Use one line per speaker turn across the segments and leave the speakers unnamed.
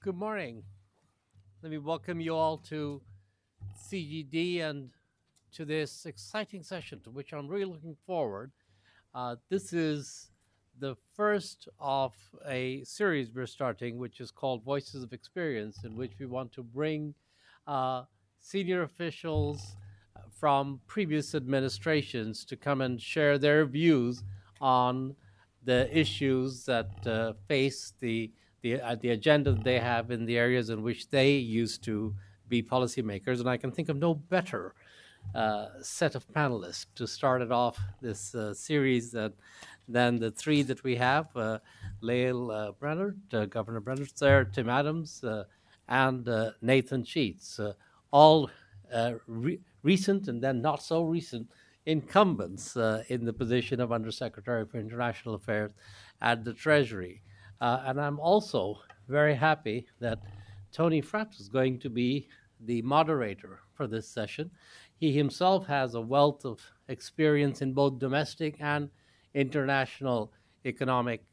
Good morning. Let me welcome you all to CGD and to this exciting session to which I'm really looking forward. This is the first of a series we're starting, which is called Voices of Experience, in which we want to bring senior officials from previous administrations to come and share their views on the issues that face the agenda that they have in the areas in which they used to be policymakers. And I can think of no better set of panelists to start it off this series than the three that we have, Lael Brennert, Governor Brennert there, Tim Adams, and Nathan Sheets, all recent and then not so recent incumbents in the position of Undersecretary for International Affairs at the Treasury. And I'm also very happy that Tony Fratt is going to be the moderator for this session. He himself has a wealth of experience in both domestic and international economic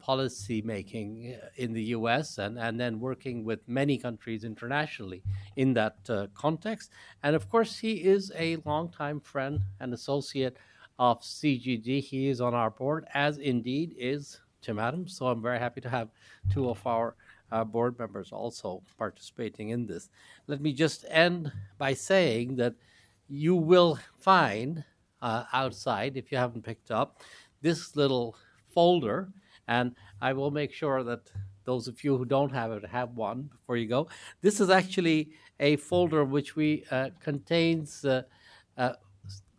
policy making in the US and then working with many countries internationally in that context. And of course, he is a longtime friend and associate of CGD. He is on our board, as indeed is Tim Adams. So I'm very happy to have two of our board members also participating in this. Let me just end by saying that you will find outside, if you haven't picked up, this little folder, and I will make sure that those of you who don't have it have one before you go. This is actually a folder which contains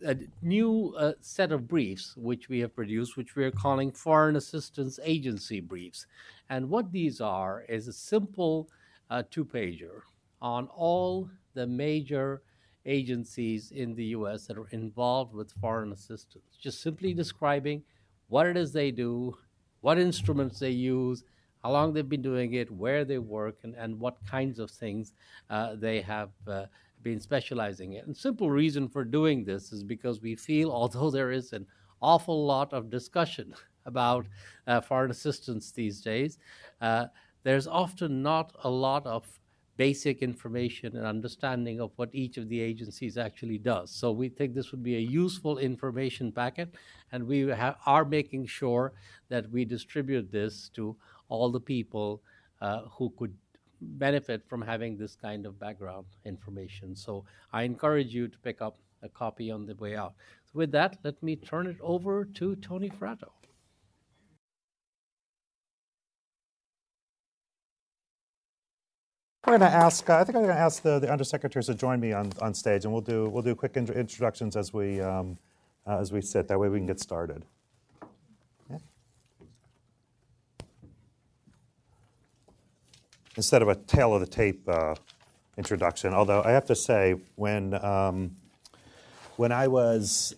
a new set of briefs which we have produced, which we are calling Foreign Assistance Agency briefs. And what these are is a simple two-pager on all the major agencies in the US that are involved with foreign assistance, just simply describing what it is they do, what instruments they use, how long they've been doing it, where they work, and what kinds of things they have been specializing in. And simple reason for doing this is because we feel, although there is an awful lot of discussion about foreign assistance these days, there's often not a lot of basic information and understanding of what each of the agencies actually does. So we think this would be a useful information packet, and we are making sure that we distribute this to all the people who could benefit from having this kind of background information. So I encourage you to pick up a copy on the way out. So with that, let me turn it over to Tony Fratto.
We're going to ask. I think I'm going to ask the undersecretaries to join me on stage, and we'll do quick introductions as we sit. That way we can get started. Yeah. Instead of a tail of the tape introduction, although I have to say when I was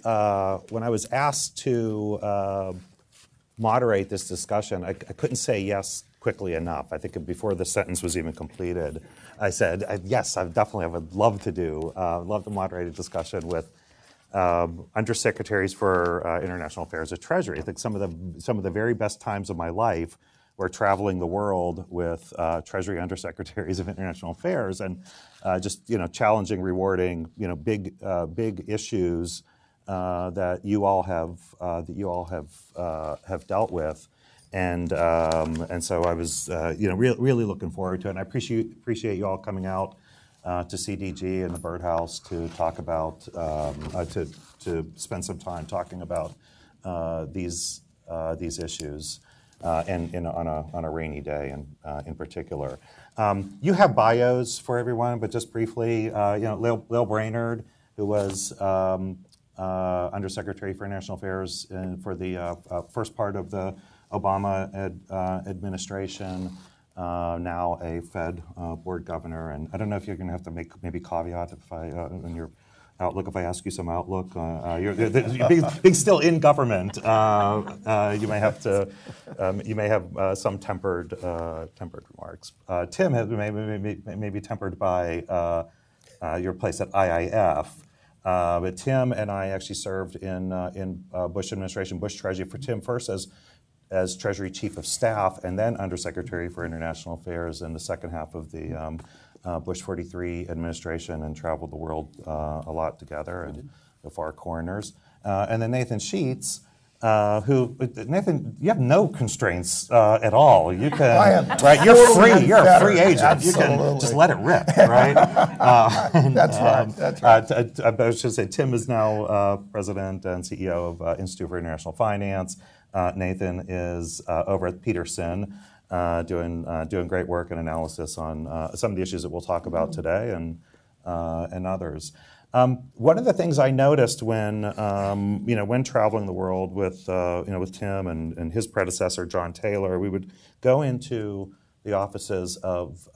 asked to moderate this discussion, I couldn't say yes quickly enough. I think before the sentence was even completed, I said, yes, I would love to moderate a discussion with undersecretaries for international affairs at Treasury. I think some of the very best times of my life were traveling the world with Treasury undersecretaries of international affairs, and just challenging, rewarding, big issues that you all have dealt with. And so I was, really looking forward to it. And I appreciate you all coming out to CDG and the Birdhouse to talk about, to spend some time talking about these issues, and on a rainy day, in particular. You have bios for everyone, but just briefly, Lael Brainerd, who was Undersecretary for International Affairs for the first part of the Obama administration, now a Fed board governor. And I don't know if you're going to have to make maybe caveat on your outlook if I ask you some outlook. You're being still in government. You may have to. You may have some tempered remarks. Tim may be tempered by your place at IIF. But Tim and I actually served in Bush administration, Bush Treasury. For Tim first as Treasury Chief of Staff and then Undersecretary for International Affairs in the second half of the Bush 43 administration and traveled the world a lot together and the far corners. And then Nathan Sheets, Nathan, you have no constraints at all. You can, right? You're free. You're a free agent.
Absolutely.
You can just let it rip, right?
That's right. That's right.
I should say Tim is now president and CEO of Institute for International Finance. Nathan is over at Peterson, doing great work and analysis on some of the issues that we'll talk about today and others. One of the things I noticed when when traveling the world with with Tim and his predecessor John Taylor, we would go into the offices of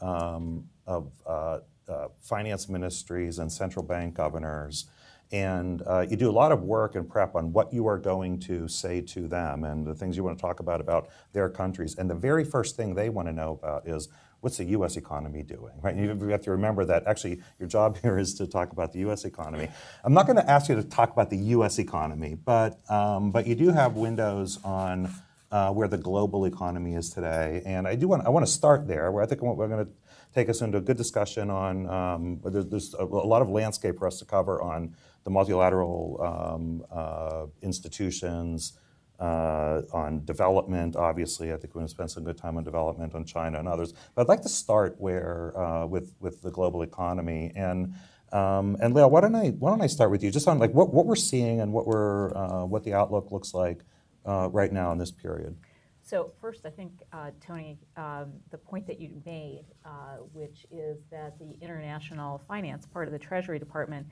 finance ministries and central bank governors, and you do a lot of work and prep on what you are going to say to them and the things you want to talk about their countries. And the very first thing they want to know about is, what's the U.S. economy doing, right? You have to remember that actually your job here is to talk about the U.S. economy. I'm not going to ask you to talk about the U.S. economy, but you do have windows on where the global economy is today, and I want to start there, where I think we're going to take us into a good discussion on. There's a lot of landscape for us to cover on the multilateral institutions. On development, obviously, I think we're going to spend some good time on development, on China and others. But I'd like to start with the global economy. And Leah, why don't I start with you, just on like what we're seeing and what the outlook looks like right now in this period.
So first, I think, Tony, the point that you made, which is that the international finance part of the Treasury Department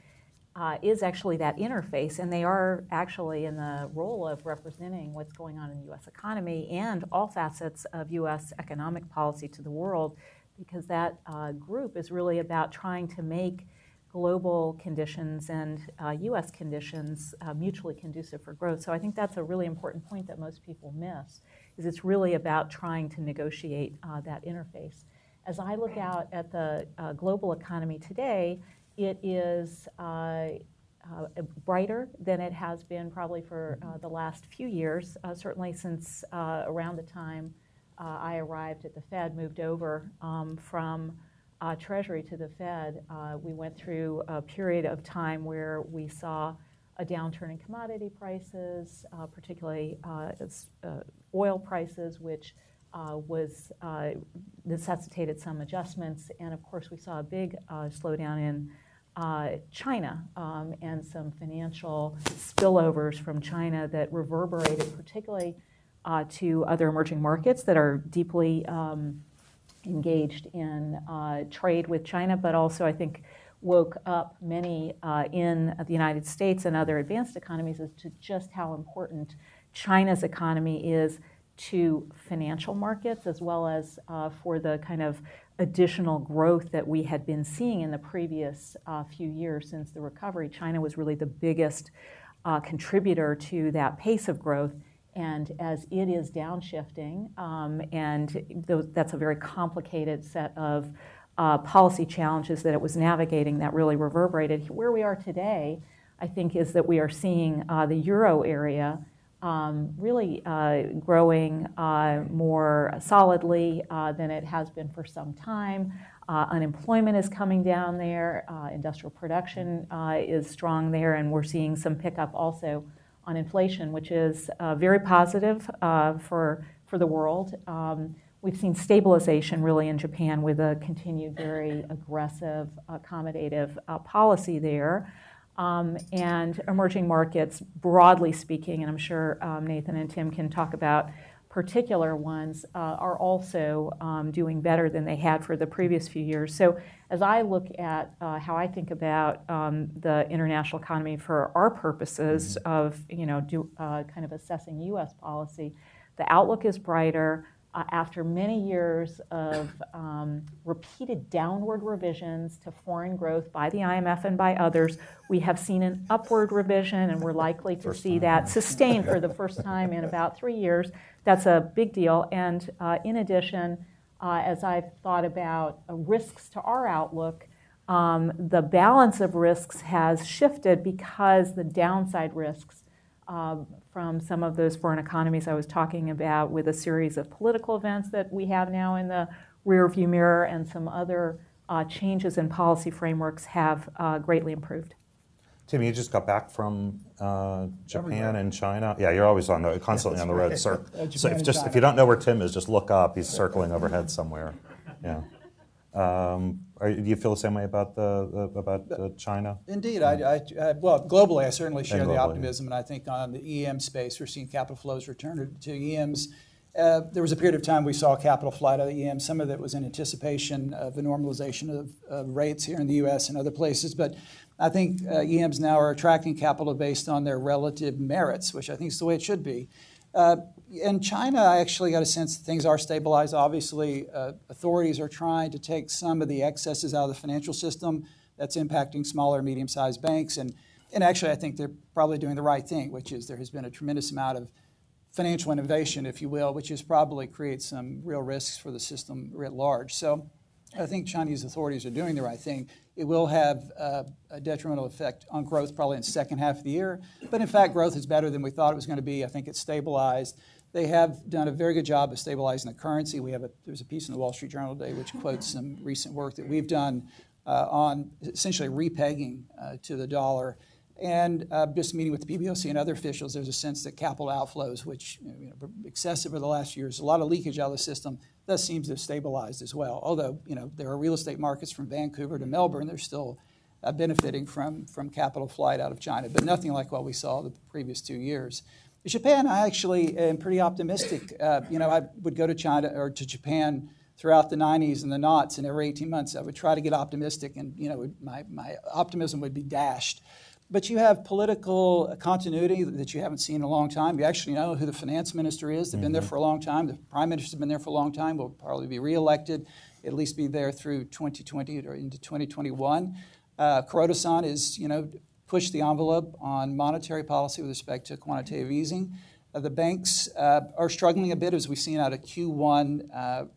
is actually that interface, and they are actually in the role of representing what's going on in the U.S. economy and all facets of U.S. economic policy to the world, because that group is really about trying to make global conditions and U.S. conditions mutually conducive for growth. So I think that's a really important point that most people miss, is it's really about trying to negotiate that interface. As I look out at the global economy today, it is brighter than it has been probably for the last few years, certainly since around the time I arrived at the Fed, moved over from Treasury to the Fed. We went through a period of time where we saw a downturn in commodity prices, particularly oil prices, which necessitated some adjustments. And of course, we saw a big slowdown in China and some financial spillovers from China that reverberated particularly to other emerging markets that are deeply engaged in trade with China, but also I think woke up many in the United States and other advanced economies as to just how important China's economy is to financial markets, as well as for the kind of additional growth that we had been seeing in the previous few years since the recovery. China was really the biggest contributor to that pace of growth. And as it is downshifting, that's a very complicated set of policy challenges that it was navigating that really reverberated. Where we are today, I think, is that we are seeing the euro area really growing more solidly than it has been for some time. Unemployment is coming down there. Industrial production is strong there, and we're seeing some pickup also on inflation, which is very positive for the world. We've seen stabilization really in Japan with a continued very aggressive, accommodative policy there. And emerging markets, broadly speaking, and I'm sure Nathan and Tim can talk about particular ones, are also doing better than they had for the previous few years. So as I look at how I think about the international economy for our purposes of kind of assessing U.S. policy, the outlook is brighter. After many years of repeated downward revisions to foreign growth by the IMF and by others, we have seen an upward revision, and we're likely to see that sustained for the first time in about 3 years. That's a big deal. And in addition, as I've thought about risks to our outlook, the balance of risks has shifted because the downside risks from some of those foreign economies I was talking about, with a series of political events that we have now in the rearview mirror, and some other changes in policy frameworks have greatly improved.
Tim, you just got back from Japan and China. Yeah, you're always constantly on the road. So if you don't know where Tim is, just look up. He's circling overhead somewhere. Yeah. Do you feel the same way about China?
Indeed, well, globally, I certainly share the optimism, and I think on the EM space, we're seeing capital flows return to EMs. There was a period of time we saw capital flight out of EM. Some of it was in anticipation of the normalization of rates here in the U.S. and other places, but I think EMs now are attracting capital based on their relative merits, which I think is the way it should be. In China, I actually got a sense that things are stabilized. Obviously, authorities are trying to take some of the excesses out of the financial system that's impacting smaller and medium-sized banks. And actually, I think they're probably doing the right thing, which is there has been a tremendous amount of financial innovation, if you will, which has probably created some real risks for the system writ large. So I think Chinese authorities are doing the right thing. It will have a detrimental effect on growth probably in the second half of the year. But in fact, growth is better than we thought it was going to be. I think it's stabilized. They have done a very good job of stabilizing the currency. There's a piece in the Wall Street Journal today which quotes some recent work that we've done on essentially repegging to the dollar. And just meeting with the PBOC and other officials, there's a sense that capital outflows, which excessive over the last few years, a lot of leakage out of the system, that seems to have stabilized as well. Although there are real estate markets from Vancouver to Melbourne, they're still benefiting from capital flight out of China, but nothing like what we saw the previous 2 years. Japan, I actually am pretty optimistic. I would go to China or to Japan throughout the 90s and the noughts, and every 18 months I would try to get optimistic, and my optimism would be dashed. But you have political continuity that you haven't seen in a long time. You actually know who the finance minister is. They've been there for a long time. The prime minister's been there for a long time. Will probably be reelected, at least be there through 2020 or into 2021. Kuroda-san is, pushed the envelope on monetary policy with respect to quantitative easing. The banks are struggling a bit, as we've seen out of Q1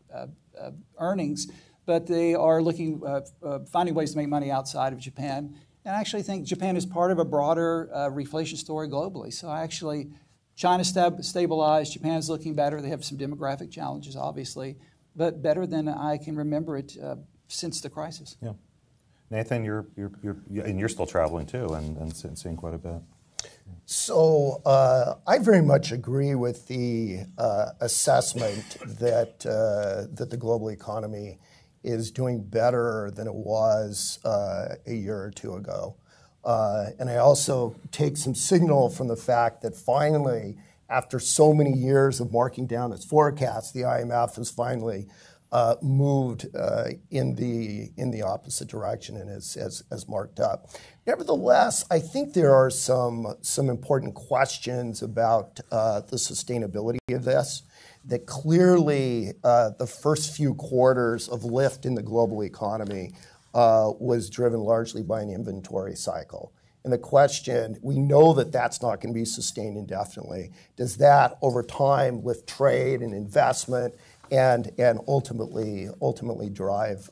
earnings, but they are finding ways to make money outside of Japan. And I actually think Japan is part of a broader reflation story globally. So China stabilized, Japan's looking better. They have some demographic challenges, obviously, but better than I can remember it since the crisis. Yeah.
Nathan, you're still traveling too and seeing quite a bit.
So I very much agree with the assessment that the global economy is doing better than it was a year or two ago. And I also take some signal from the fact that finally, after so many years of marking down its forecast, the IMF has finally moved in the opposite direction and has marked up. Nevertheless, I think there are some important questions about the sustainability of this. That clearly the first few quarters of lift in the global economy was driven largely by an inventory cycle. And the question, we know that that's not going to be sustained indefinitely. Does that, over time, lift trade and investment and ultimately drive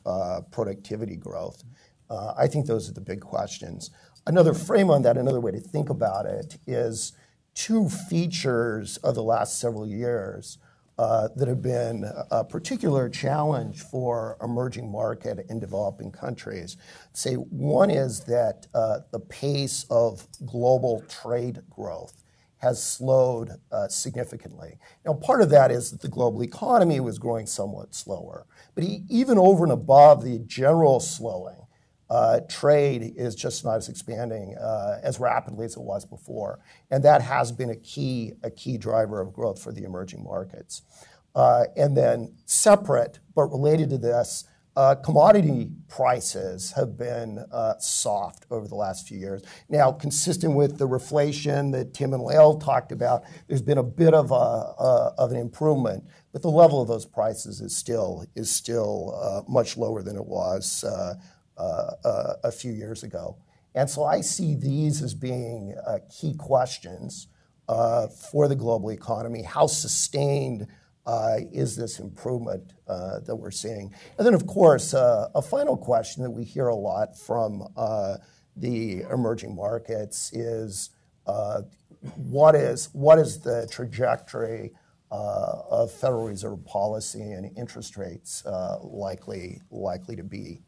productivity growth? I think those are the big questions. Another frame on that, another way to think about it, is two features of the last several years that have been a particular challenge for emerging market and developing countries. Say one is that the pace of global trade growth has slowed significantly. Now, part of that is that the global economy was growing somewhat slower. But even over and above the general slowing, trade is just not as expanding as rapidly as it was before. And that has been a key driver of growth for the emerging markets. And then separate, but related to this, commodity prices have been soft over the last few years. Now, consistent with the reflation that Tim and Lael talked about, there's been a bit of an improvement, but the level of those prices is still much lower than it was a few years ago. And so I see these as being key questions for the global economy. How sustained is this improvement that we're seeing? And then, of course, a final question that we hear a lot from the emerging markets is what is the trajectory of Federal Reserve policy and interest rates likely to be?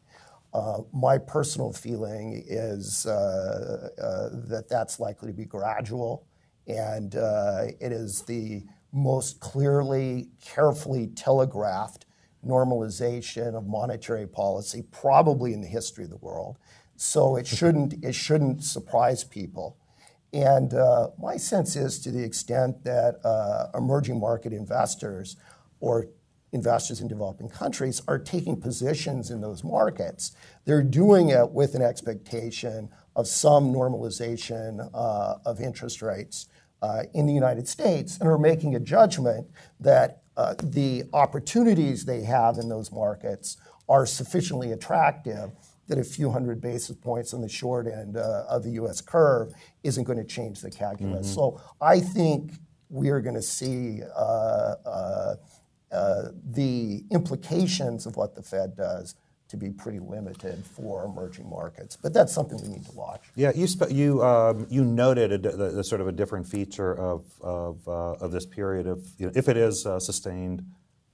My personal feeling is that that's likely to be gradual, and it is the most clearly, carefully telegraphed normalization of monetary policy probably in the history of the world. So it shouldn't surprise people. And my sense is, to the extent that emerging market investors or investors in developing countries are taking positions in those markets, they're doing it with an expectation of some normalization of interest rates in the United States, and are making a judgment that the opportunities they have in those markets are sufficiently attractive that a few hundred basis points on the short end of the U.S. curve isn't going to change the calculus. Mm-hmm. So I think we are going to see the implications of what the Fed does to be pretty limited for emerging markets, but that's something we need to watch.
Yeah, you noted the sort of a different feature of this period of, if it is sustained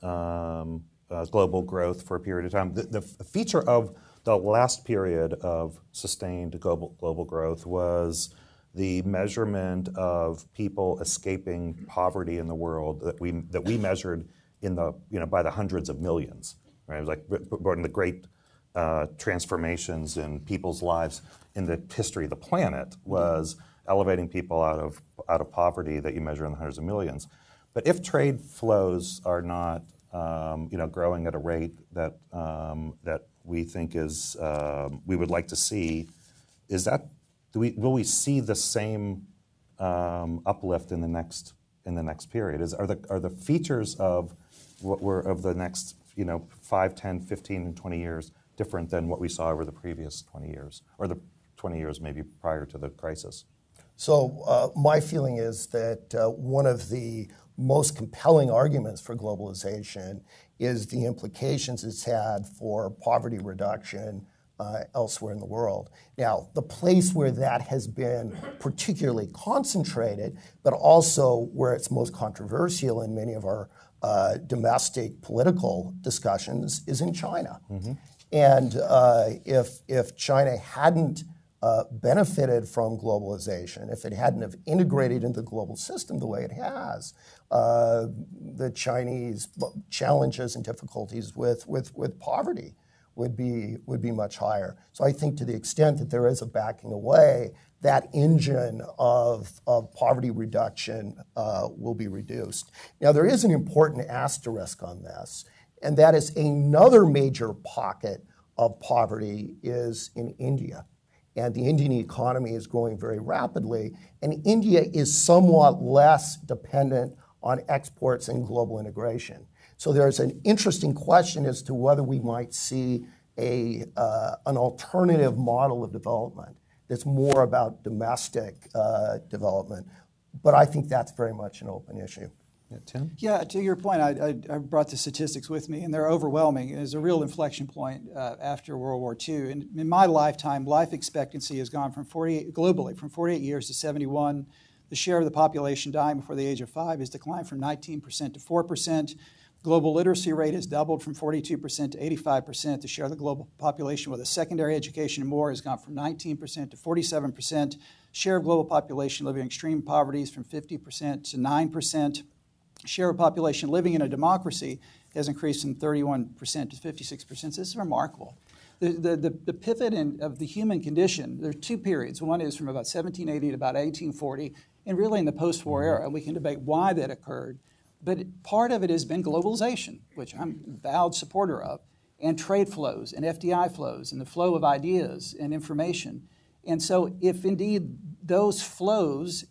global growth for a period of time. The feature of the last period of sustained global growth was the measurement of people escaping poverty in the world that we measured in the by the hundreds of millions. Right? It was like one of the great transformations in people's lives in the history of the planet was elevating people out of poverty that you measure in the hundreds of millions. But if trade flows are not growing at a rate that we think is we would like to see, will we see the same uplift in the next period? Are the features of of the next 5, 10, 15, and 20 years different than what we saw over the previous 20 years, or the 20 years maybe prior to the crisis?
So my feeling is that one of the most compelling arguments for globalization is the implications it's had for poverty reduction elsewhere in the world. Now, the place where that has been particularly concentrated, but also where it's most controversial in many of our domestic political discussions, is in China. Mm-hmm. And if China hadn't benefited from globalization, if it hadn't have integrated into the global system the way it has, the Chinese challenges and difficulties with poverty would be much higher. So I think to the extent that there is a backing away, that engine of poverty reduction will be reduced. Now, there is an important asterisk on this, and that is another major pocket of poverty is in India. And the Indian economy is growing very rapidly, and India is somewhat less dependent on exports and global integration. So there's an interesting question as to whether we might see an alternative model of development that's more about domestic development. But I think that's very much an open issue.
Yeah, Tim?
Yeah, to your point, I brought the statistics with me, and they're overwhelming. There's a real inflection point after World War II. And in my lifetime, life expectancy has gone globally from 48 years to 71. The share of the population dying before the age of 5 has declined from 19% to 4%. Global literacy rate has doubled from 42% to 85%. The share of the global population with a secondary education and more has gone from 19% to 47%. Share of global population living in extreme poverty is from 50% to 9%. Share of population living in a democracy has increased from 31% to 56%. So this is remarkable. The pivot of the human condition, there are two periods. One is from about 1780 to about 1840, and really in the post-war era. And we can debate why that occurred. But part of it has been globalization, which I'm a vowed supporter of, and trade flows and FDI flows and the flow of ideas and information. And so if indeed those flows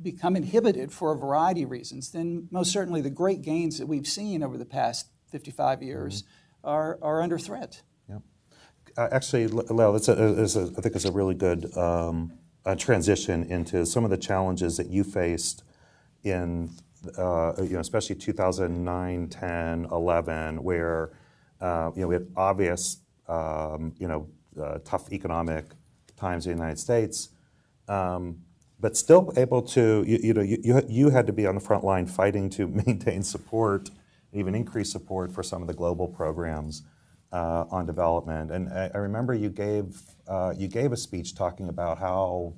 become inhibited for a variety of reasons, then most certainly the great gains that we've seen over the past 55 years are under threat.
Yeah. Actually, Leo, I think it's a really good transition into some of the challenges that you faced in especially 2009, 10, 11, where we had obvious tough economic times in the United States. but still able to, you had to be on the front line fighting to maintain support, even increase support for some of the global programs on development. And I remember you gave a speech talking about how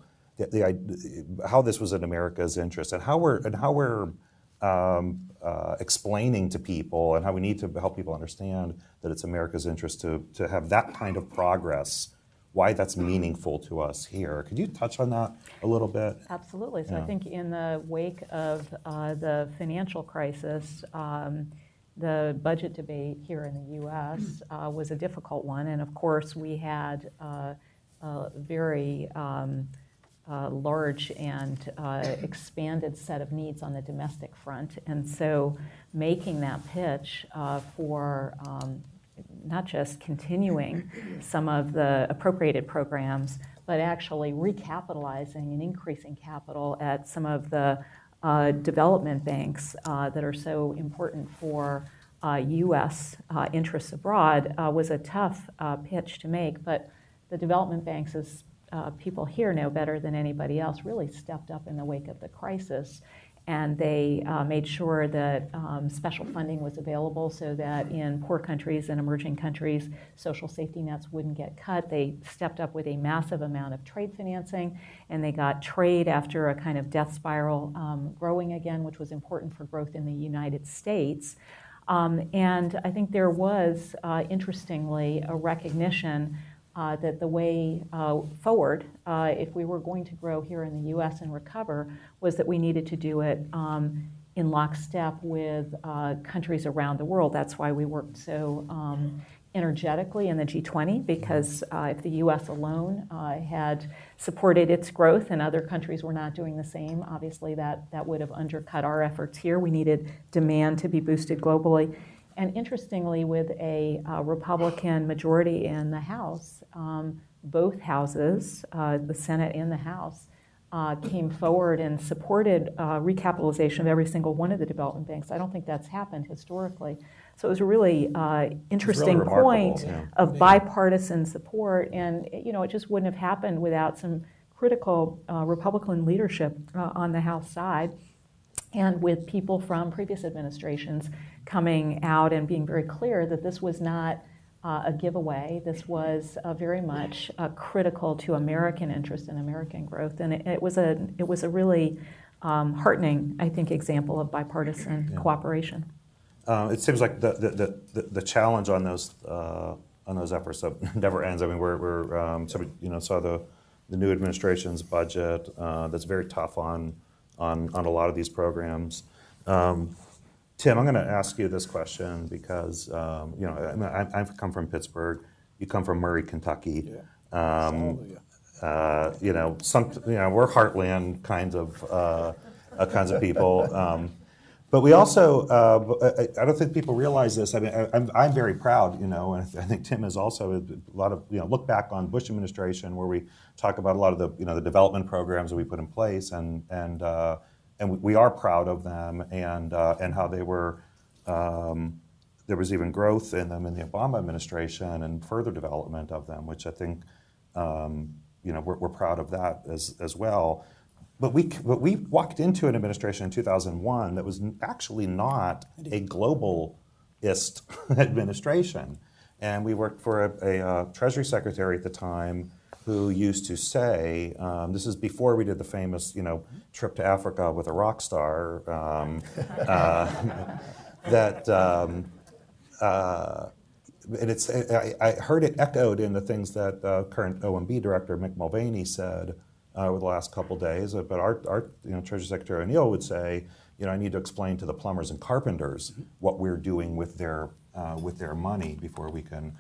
how this was in America's interest, and how we're explaining to people, and how we need to help people understand that it's America's interest to have that kind of progress, why that's meaningful to us here. Could you touch on that a little bit?
Absolutely. So
Yeah.
I think in the wake of the financial crisis, the budget debate here in the U.S. Was a difficult one. And of course, we had a very large and expanded set of needs on the domestic front. And so making that pitch for not just continuing some of the appropriated programs, but actually recapitalizing and increasing capital at some of the development banks that are so important for U.S. interests abroad was a tough pitch to make. But the development banks, as people here know better than anybody else, really stepped up in the wake of the crisis. And they made sure that special funding was available so that in poor countries and emerging countries, social safety nets wouldn't get cut. They stepped up with a massive amount of trade financing, and they got trade after a kind of death spiral growing again, which was important for growth in the United States. And I think there was, interestingly, a recognition that the way forward, if we were going to grow here in the U.S. and recover, was that we needed to do it in lockstep with countries around the world. That's why we worked so energetically in the G20, because if the U.S. alone had supported its growth and other countries were not doing the same, obviously that would have undercut our efforts here. We needed demand to be boosted globally. And interestingly, with a Republican majority in the House, both houses, the Senate and the House, came forward and supported recapitalization of every single one of the development banks. I don't think that's happened historically. So it was a really interesting point of bipartisan support, and it just wouldn't have happened without some critical Republican leadership on the House side, and with people from previous administrations coming out and being very clear that this was not a giveaway. This was very much critical to American interest and American growth, and it was a really heartening, I think, example of bipartisan cooperation.
It seems like the challenge on those efforts never ends. I mean, we're saw the new administration's budget that's very tough on a lot of these programs. Tim, I'm going to ask you this question because I've come from Pittsburgh. You come from Murray, Kentucky.
Yeah.
We're heartland kinds of people. But we also, I don't think people realize this. I mean, I'm very proud, and I think Tim is also. A lot of, look back on Bush administration where we talk about a lot of the development programs that we put in place, and we are proud of them, and how they were. There was even growth in them in the Obama administration and further development of them, which I think, we're proud of that as well. But we walked into an administration in 2001 that was actually not a globalist administration. And we worked for a Treasury Secretary at the time who used to say, this is before we did the famous, trip to Africa with a rock star, I heard it echoed in the things that current OMB Director Mick Mulvaney said over the last couple of days. But our Treasury Secretary O'Neill would say, I need to explain to the plumbers and carpenters what we're doing with their money before we can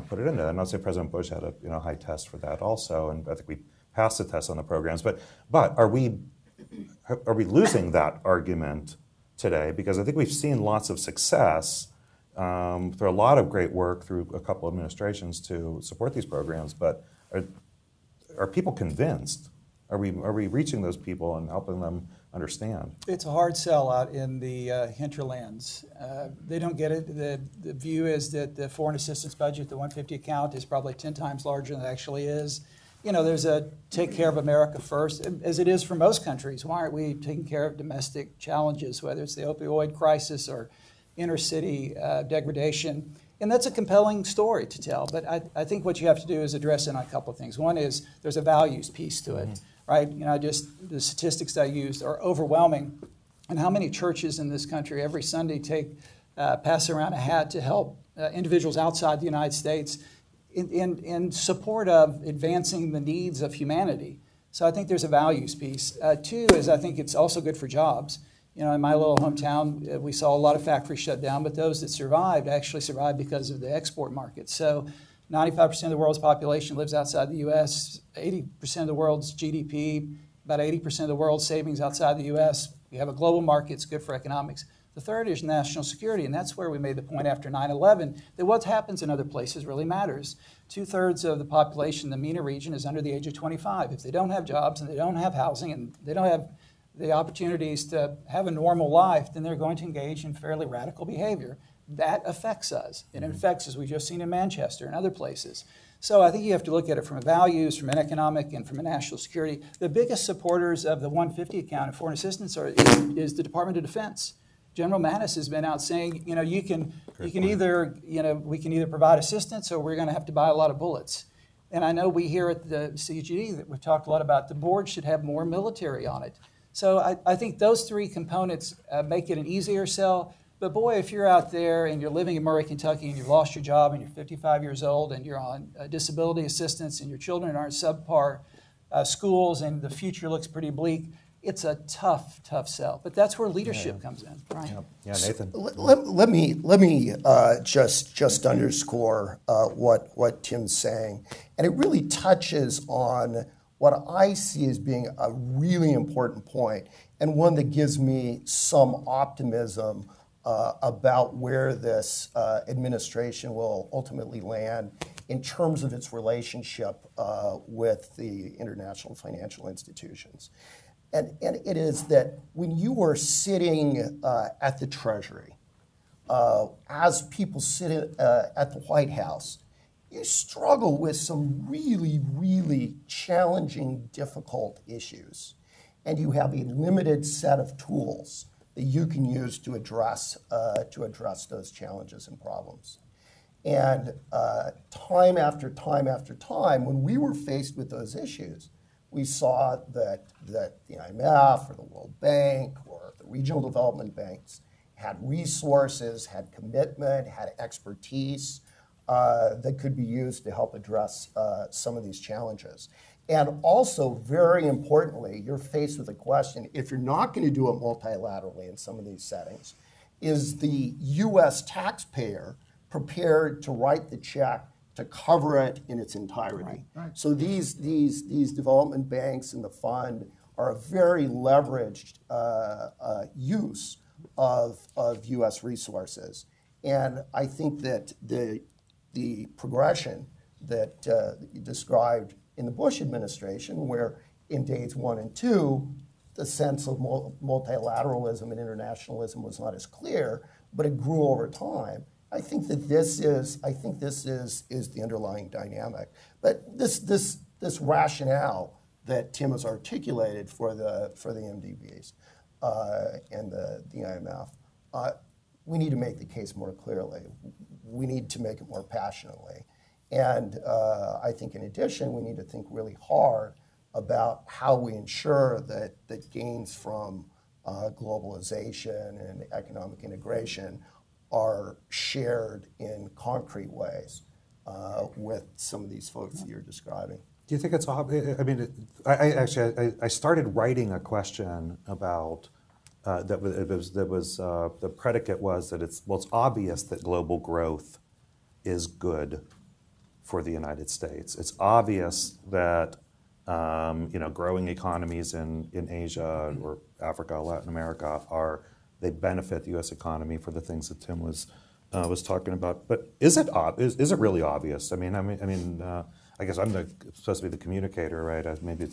put it in there. And I'll say President Bush had a high test for that also, and I think we passed the test on the programs. But are we losing that argument today? Because I think we've seen lots of success through a lot of great work through a couple administrations to support these programs. But are people convinced? Are we reaching those people and helping them understand?
It's a hard sell out in the hinterlands. They don't get it. The view is that the foreign assistance budget, the 150 account, is probably 10 times larger than it actually is. there's a take care of America first, as it is for most countries. Why aren't we taking care of domestic challenges, whether it's the opioid crisis or inner city degradation? And that's a compelling story to tell. But I think what you have to do is address it on a couple of things. One is there's a values piece to it, right? The statistics I used are overwhelming. And how many churches in this country every Sunday pass around a hat to help individuals outside the United States in support of advancing the needs of humanity. So I think there's a values piece. Two is I think it's also good for jobs. In my little hometown, we saw a lot of factories shut down, but those that survived actually survived because of the export market. So 95% of the world's population lives outside the U.S., 80% of the world's GDP, about 80% of the world's savings outside the U.S. We have a global market, it's good for economics. The third is national security, and that's where we made the point after 9/11 that what happens in other places really matters. 2/3 of the population in the MENA region is under the age of 25. If they don't have jobs and they don't have housing and they don't have the opportunities to have a normal life, then they're going to engage in fairly radical behavior. That affects us. It affects us, we've just seen in Manchester and other places. So I think you have to look at it from a values, from an economic, and from a national security. The biggest supporters of the 150 account of foreign assistance is the Department of Defense. General Mattis has been out saying, we can either provide assistance or we're going to have to buy a lot of bullets. And I know we here at the CGD that we've talked a lot about the board should have more military on it. So I think those three components make it an easier sell. But boy, if you're out there and you're living in Murray, Kentucky, and you've lost your job and you're 55 years old and you're on disability assistance and your children are in subpar schools and the future looks pretty bleak, it's a tough sell. But that's where leadership comes in, right?
Yeah, Nathan.
Let me just underscore what Tim's saying, and it really touches on what I see as being a really important point, and one that gives me some optimism about where this administration will ultimately land in terms of its relationship with the international financial institutions. And it is that when you are sitting at the Treasury, as people sit at the White House, you struggle with some really, really challenging, difficult issues. And you have a limited set of tools that you can use to address those challenges and problems. And time after time after time, when we were faced with those issues, we saw that the IMF or the World Bank or the regional development banks had resources, had commitment, had expertise that could be used to help address some of these challenges. And also, very importantly, you're faced with a question, if you're not going to do it multilaterally in some of these settings, is the U.S. taxpayer prepared to write the check to cover it in its entirety? Right. So these development banks and the fund are a very leveraged use of U.S. resources. And I think that the progression that you described in the Bush administration, where in days 1 and 2, the sense of multilateralism and internationalism was not as clear, but it grew over time. I think that this is the underlying dynamic. But this rationale that Tim has articulated for the MDBs and the IMF, we need to make the case more clearly. We need to make it more passionately. And I think in addition, we need to think really hard about how we ensure that gains from globalization and economic integration are shared in concrete ways with some of these folks that you're describing.
Do you think it's obvious? I mean, I started writing a question about that was the predicate was that it's obvious that global growth is good for the United States. It's obvious that growing economies in Asia or Africa, Latin America they benefit the U.S. economy for the things that Tim was talking about. But is it really obvious? I guess I'm supposed to be the communicator, right? Maybe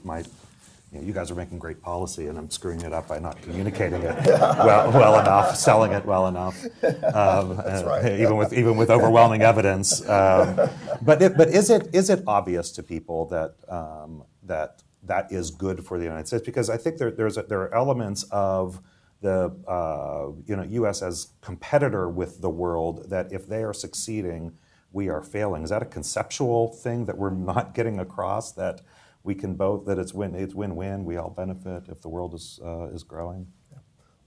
you guys are making great policy, and I'm screwing it up by not communicating it well enough, selling it well enough.
That's right.
Even with overwhelming evidence. But is it obvious to people that is good for the United States? Because I think there are elements of the U.S. as competitor with the world that if they are succeeding, we are failing. Is that a conceptual thing that we're not getting across, that we can both, that it's win-win, we all benefit if the world is growing?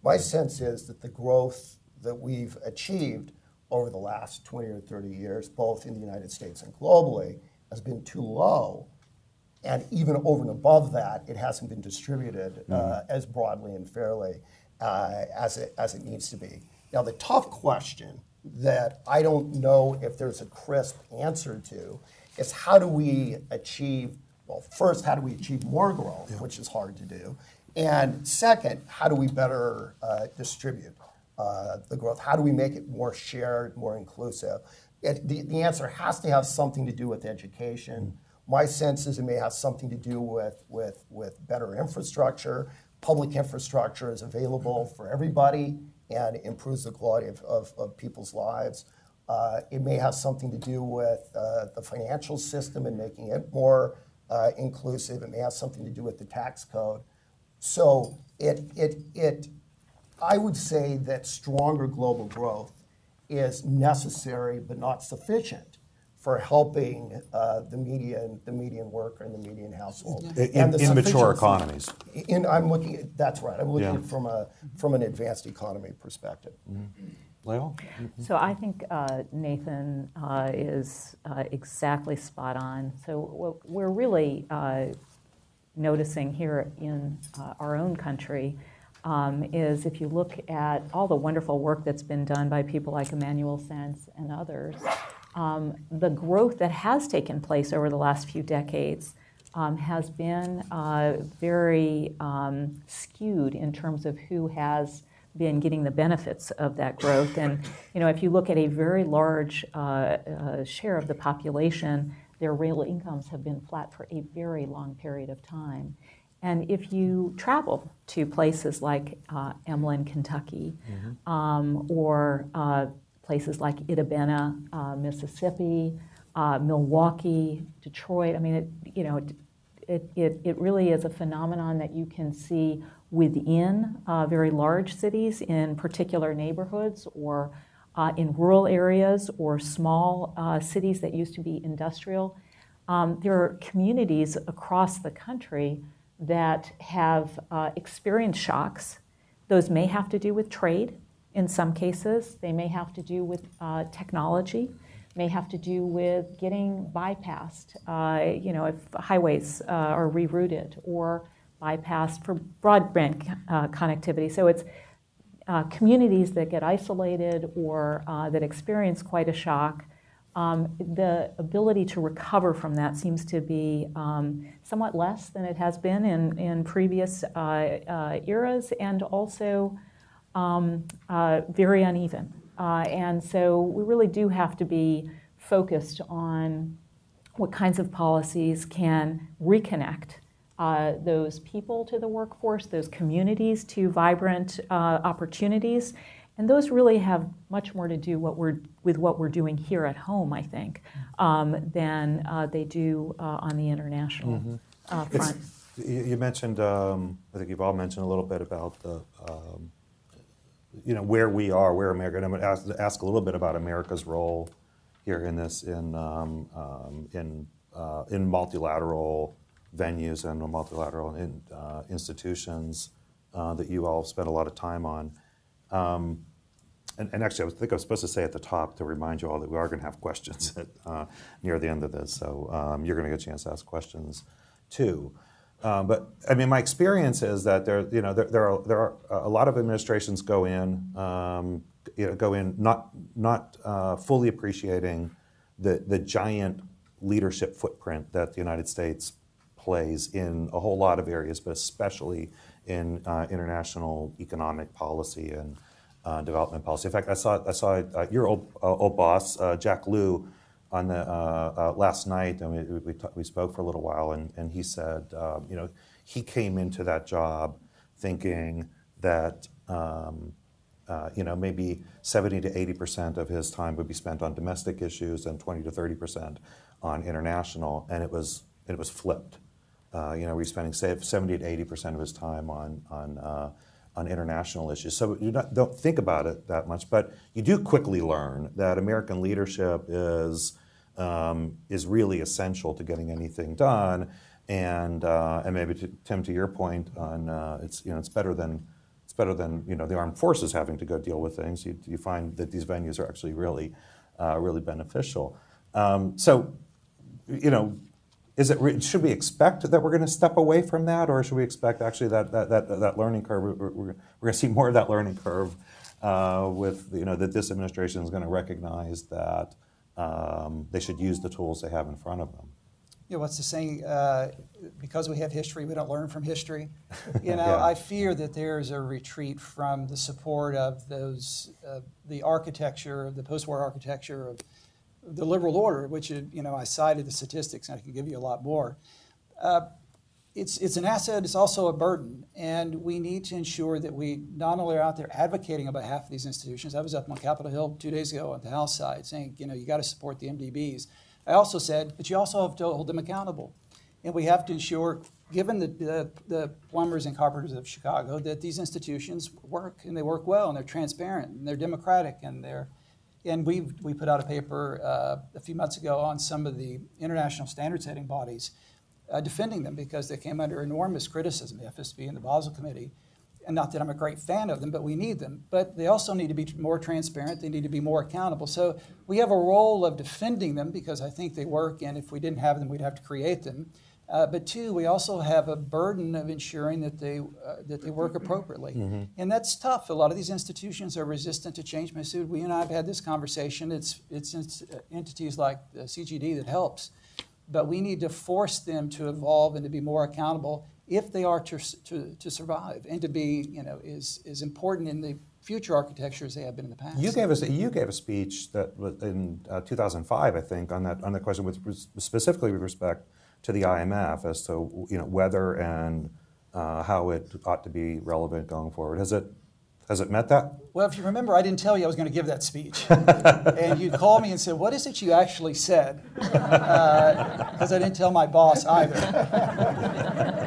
My sense is that the growth that we've achieved over the last 20 or 30 years, both in the United States and globally, has been too low. And even over and above that, it hasn't been distributed as broadly and fairly as it needs to be. Now, the tough question that I don't know if there's a crisp answer to is how do we achieve, well, first, how do we achieve more growth, which is hard to do, and second, how do we better distribute the growth? How do we make it more shared, more inclusive? The answer has to have something to do with education. My sense is it may have something to do with better infrastructure. Public infrastructure is available for everybody and improves the quality of people's lives. It may have something to do with the financial system and making it more inclusive. It may have something to do with the tax code. So I would say that stronger global growth is necessary but not sufficient for helping the median worker and the median household.
In mature economies.
That's right. I'm looking at it from an advanced economy perspective.
Leo?
So I think Nathan is exactly spot on. So what we're really noticing here in our own country is if you look at all the wonderful work that's been done by people like Emmanuel Sens and others, the growth that has taken place over the last few decades has been very skewed in terms of who has been getting the benefits of that growth. And if you look at a very large share of the population, their real incomes have been flat for a very long period of time. And if you travel to places like Emlyn, Kentucky, or places like Itabena, Mississippi, Milwaukee, Detroit, I mean, it really is a phenomenon that you can see within very large cities in particular neighborhoods, or in rural areas, or small cities that used to be industrial. There are communities across the country that have experienced shocks. Those may have to do with trade in some cases. They may have to do with technology, may have to do with getting bypassed, if highways are rerouted, or bypassed for broadband connectivity. So it's communities that get isolated or that experience quite a shock. The ability to recover from that seems to be somewhat less than it has been in previous eras, and also very uneven. And so we really do have to be focused on what kinds of policies can reconnect those people to the workforce, those communities to vibrant opportunities. And those really have much more to do with what we're doing here at home, I think, than they do on the international front.
You mentioned, I think you've all mentioned a little bit about the, where we are, where America. And I'm going to ask a little bit about America's role here in this, in multilateral venues and multilateral institutions that you all spent a lot of time on. And actually, I think I was supposed to say at the top to remind you all that we are going to have questions near the end of this, so you're going to get a chance to ask questions too. But I mean, my experience is that there are a lot of administrations go in not fully appreciating the giant leadership footprint that the United States plays in a whole lot of areas, but especially in international economic policy and development policy. In fact, I saw your old boss, Jack Lew, on the last night, and we spoke for a little while, and he said, he came into that job thinking that maybe 70 to 80% of his time would be spent on domestic issues and 20 to 30% on international, and it was flipped. He's spending 70 to 80% of his time on international issues. So you don't think about it that much, but you do quickly learn that American leadership is really essential to getting anything done. And maybe Tim, to your point on it's better than the armed forces having to go deal with things. You find that these venues are actually really beneficial. Should we expect that we're going to step away from that, or should we expect actually that learning curve? We're going to see more of that learning curve that this administration is going to recognize that they should use the tools they have in front of them.
What's the saying? Because we have history, we don't learn from history.
Yeah.
I fear that there's a retreat from the support of those, the architecture, the post-war architecture of the liberal order, which I cited the statistics, and I can give you a lot more. It's an asset, it's also a burden, and we need to ensure that we not only are out there advocating on behalf of these institutions. I was up on Capitol Hill 2 days ago on the House side saying, you got to support the MDBs. I also said, but you also have to hold them accountable. And we have to ensure, given the plumbers and carpenters of Chicago, that these institutions work, and they work well, and they're transparent, and they're democratic, and we put out a paper a few months ago on some of the international standard-setting bodies, defending them because they came under enormous criticism, the FSB and the Basel Committee. And not that I'm a great fan of them, but we need them. But they also need to be more transparent. They need to be more accountable. So we have a role of defending them because I think they work, and if we didn't have them, we'd have to create them. But two, we also have a burden of ensuring that they work appropriately. Mm-hmm. And that's tough. A lot of these institutions are resistant to change. Masood, we and I have had this conversation. It's entities like the CGD that helps. But we need to force them to evolve and to be more accountable if they are to survive and to be, as important in the future architecture as they have been in the past.
You gave a speech that was in 2005, I think, on that question, specifically with respect to the IMF as to whether and how it ought to be relevant going forward. Has it met that?
Well, if you remember, I didn't tell you I was going to give that speech. And you called me and said, what is it you actually said? Because I didn't tell my boss either.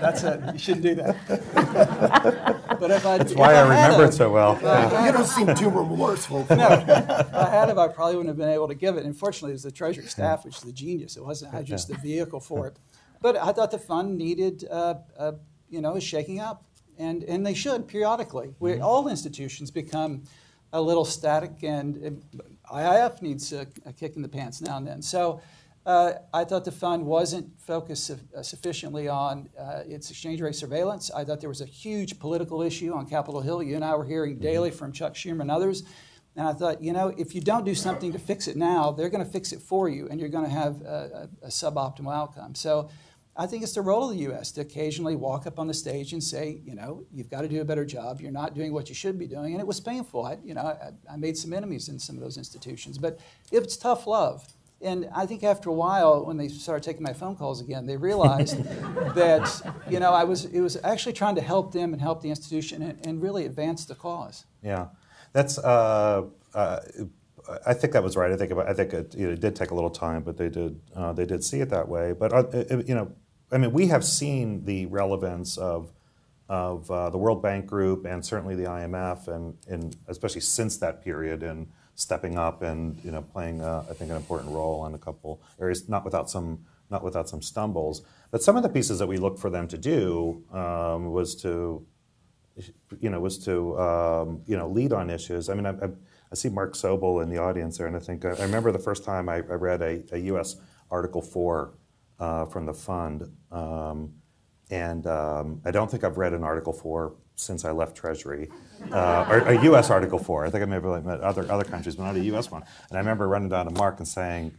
That's it. You shouldn't do that. But
That's why I remember it so well.
You don't seem too remorseful.
No, if I had it, I probably wouldn't have been able to give it. Unfortunately, it was the Treasury staff, which is the genius. It wasn't I just the vehicle for it. But I thought the fund needed, a shaking up. And they should periodically. All institutions become a little static, and IIF needs a kick in the pants now and then. So I thought the fund wasn't focused sufficiently on its exchange rate surveillance. I thought there was a huge political issue on Capitol Hill. You and I were hearing daily from Chuck Schumer and others. And I thought, if you don't do something to fix it now, they're going to fix it for you, and you're going to have a suboptimal outcome. So I think it's the role of the U.S. to occasionally walk up on the stage and say, you've got to do a better job. You're not doing what you should be doing. And it was painful. I made some enemies in some of those institutions. But it's tough love. And I think after a while, when they started taking my phone calls again, they realized that, it was actually trying to help them and help the institution and really advance the cause.
Yeah. That's, I think that was right. I think it did take a little time, but they did see it that way. But, we have seen the relevance of the World Bank Group and certainly the IMF, and especially since that period, in stepping up and playing I think an important role in a couple areas, not without some stumbles. But some of the pieces that we looked for them to do was to lead on issues. I see Mark Sobel in the audience there, and I think I remember the first time I read a U.S. Article 4 from the fund, and I don't think I've read an Article 4 since I left Treasury, or a U.S. Article 4. I think I may have met other countries, but not a U.S. one. And I remember running down to Mark and saying,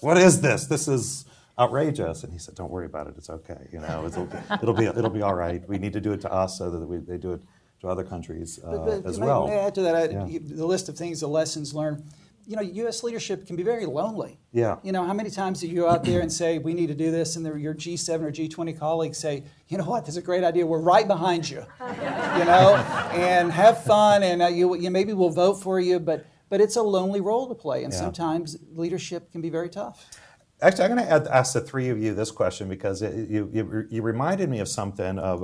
"What is this? This is outrageous." And he said, "Don't worry about it. It's okay. It'll be all right. We need to do it to us so that they do it to other countries as well."
May I add to that? The list of things, the lessons learned. U.S. leadership can be very lonely.
Yeah.
How many times do you go out there and say, we need to do this, and your G7 or G20 colleagues say, you know what, that's a great idea, we're right behind you, and have fun, and you maybe we'll vote for you, but it's a lonely role to play, and sometimes leadership can be very tough.
Actually, I'm going to ask the three of you this question because you reminded me of something of,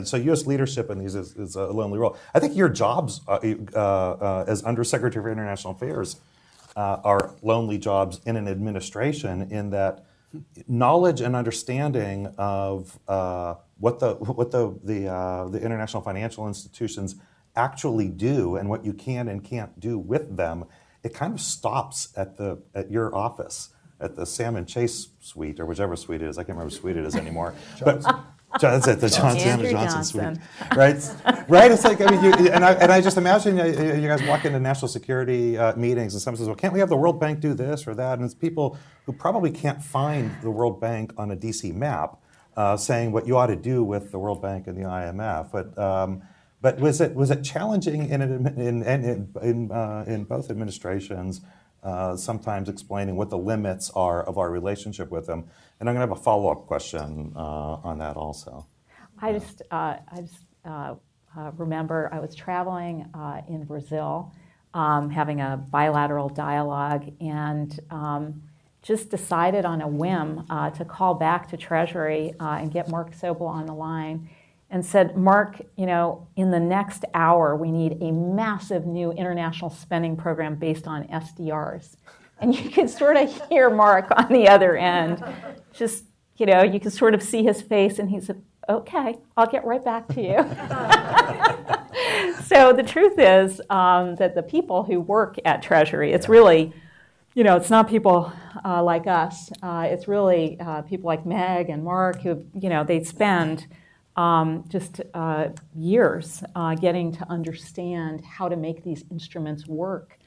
so U.S. leadership in these is a lonely role. I think your jobs as Undersecretary for International Affairs are lonely jobs in an administration, in that knowledge and understanding of what the international financial institutions actually do and what you can and can't do with them, it kind of stops at your office, at the Salmon Chase suite, or whichever suite it is. I can't remember what suite it is anymore. But that's it, the John Salmon Johnson suite, right? Right. It's like, I mean, and I just imagine you guys walk into national security meetings, and someone says, "Well, can't we have the World Bank do this or that?" And it's people who probably can't find the World Bank on a DC map, saying what you ought to do with the World Bank and the IMF. But was it challenging in both administrations? Sometimes explaining what the limits are of our relationship with them. And I'm going to have a follow-up question on that also.
I just remember I was traveling in Brazil, having a bilateral dialogue, and just decided on a whim to call back to Treasury and get Mark Sobel on the line, and said, Mark, in the next hour, we need a massive new international spending program based on SDRs. And you could sort of hear Mark on the other end. Just, you could sort of see his face, and he said, okay, I'll get right back to you. So the truth is that the people who work at Treasury, it's really, it's not people like us. It's really people like Meg and Mark who, they spend just years getting to understand how to make these instruments work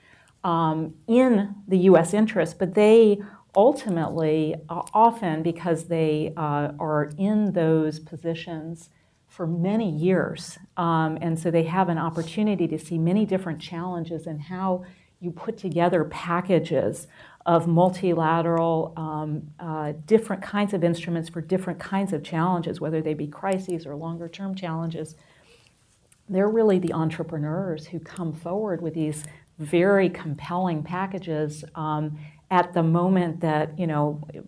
in the U.S. interest, but they ultimately, often because they are in those positions for many years, and so they have an opportunity to see many different challenges in how you put together packages of multilateral, different kinds of instruments for different kinds of challenges, whether they be crises or longer-term challenges. They're really the entrepreneurs who come forward with these very compelling packages at the moment that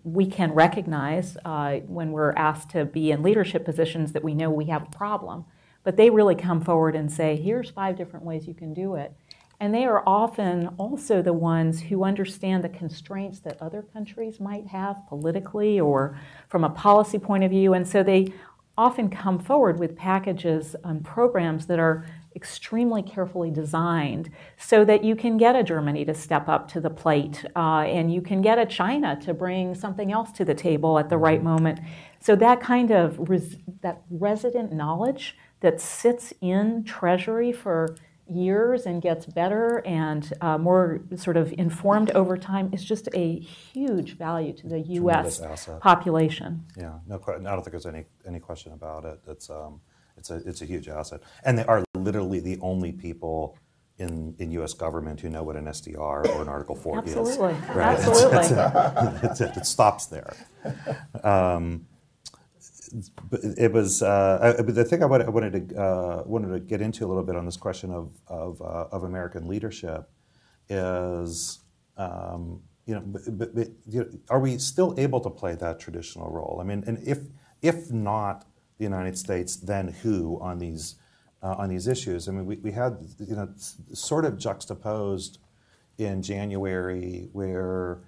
we can recognize when we're asked to be in leadership positions that we know we have a problem. But they really come forward and say, here's 5 different ways you can do it. And they are often also the ones who understand the constraints that other countries might have politically or from a policy point of view. And so they often come forward with packages and programs that are extremely carefully designed so that you can get a Germany to step up to the plate and you can get a China to bring something else to the table at the right moment. So that kind of that resident knowledge that sits in Treasury for years and gets better and more sort of informed over time is just a huge value to the U.S. population.
Yeah, no, I don't think there's any question about it. It's a huge asset, and they are literally the only people in U.S. government who know what an SDR or an Article 4
Absolutely.
is. Right?
Absolutely.
That's it. It stops there. But it was the thing I wanted to get into a little bit on this question of American leadership is are we still able to play that traditional role? I mean, and if not the United States, then who on these issues? I mean, we had sort of juxtaposed in January where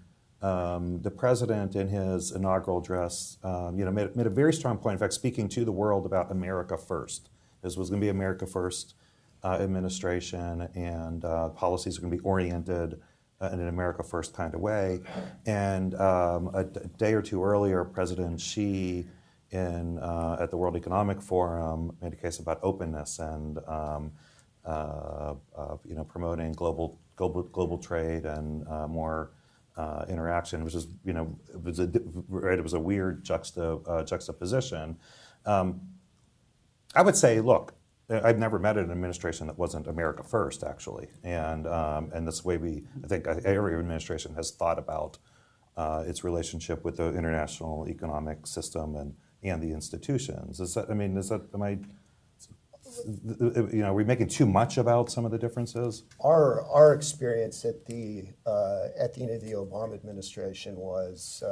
the president, in his inaugural address, made a very strong point. In fact, speaking to the world about America first. This was going to be America first administration, and policies are going to be oriented in an America first kind of way. And a day or two earlier, President Xi, at the World Economic Forum, made a case about openness and promoting global trade and more interaction, which is it was a weird juxtaposition. I would say, look, I've never met an administration that wasn't America first, actually, and that's the way I think every administration has thought about its relationship with the international economic system and the institutions. Are we making too much about some of the differences?
Our experience at the end of the Obama administration was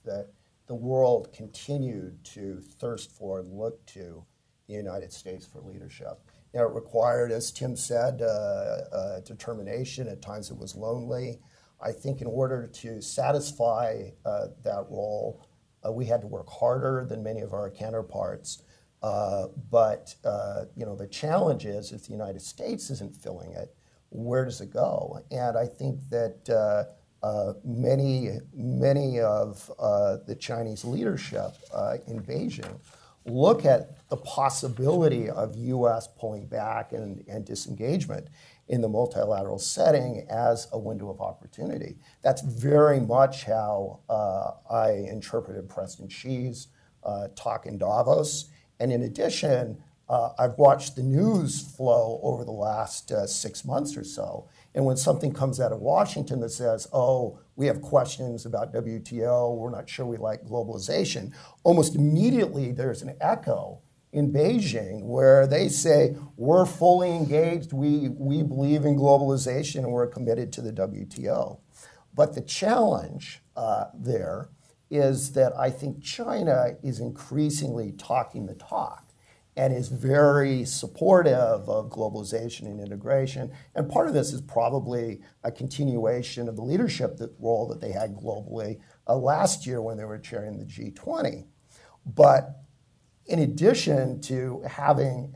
that the world continued to thirst for and look to the United States for leadership. Now, it required, as Tim said, determination. At times it was lonely. I think in order to satisfy that role, we had to work harder than many of our counterparts. But the challenge is, if the United States isn't filling it, where does it go? And I think that many of the Chinese leadership in Beijing look at the possibility of U.S. pulling back and disengagement in the multilateral setting as a window of opportunity. That's very much how I interpreted President Xi's talk in Davos. And in addition, I've watched the news flow over the last 6 months or so. And when something comes out of Washington that says, oh, we have questions about WTO, we're not sure we like globalization, almost immediately there's an echo in Beijing where they say, we're fully engaged, we believe in globalization, and we're committed to the WTO. But the challenge there is that I think China is increasingly talking the talk and is very supportive of globalization and integration. And part of this is probably a continuation of the leadership role that they had globally last year when they were chairing the G20. But in addition to having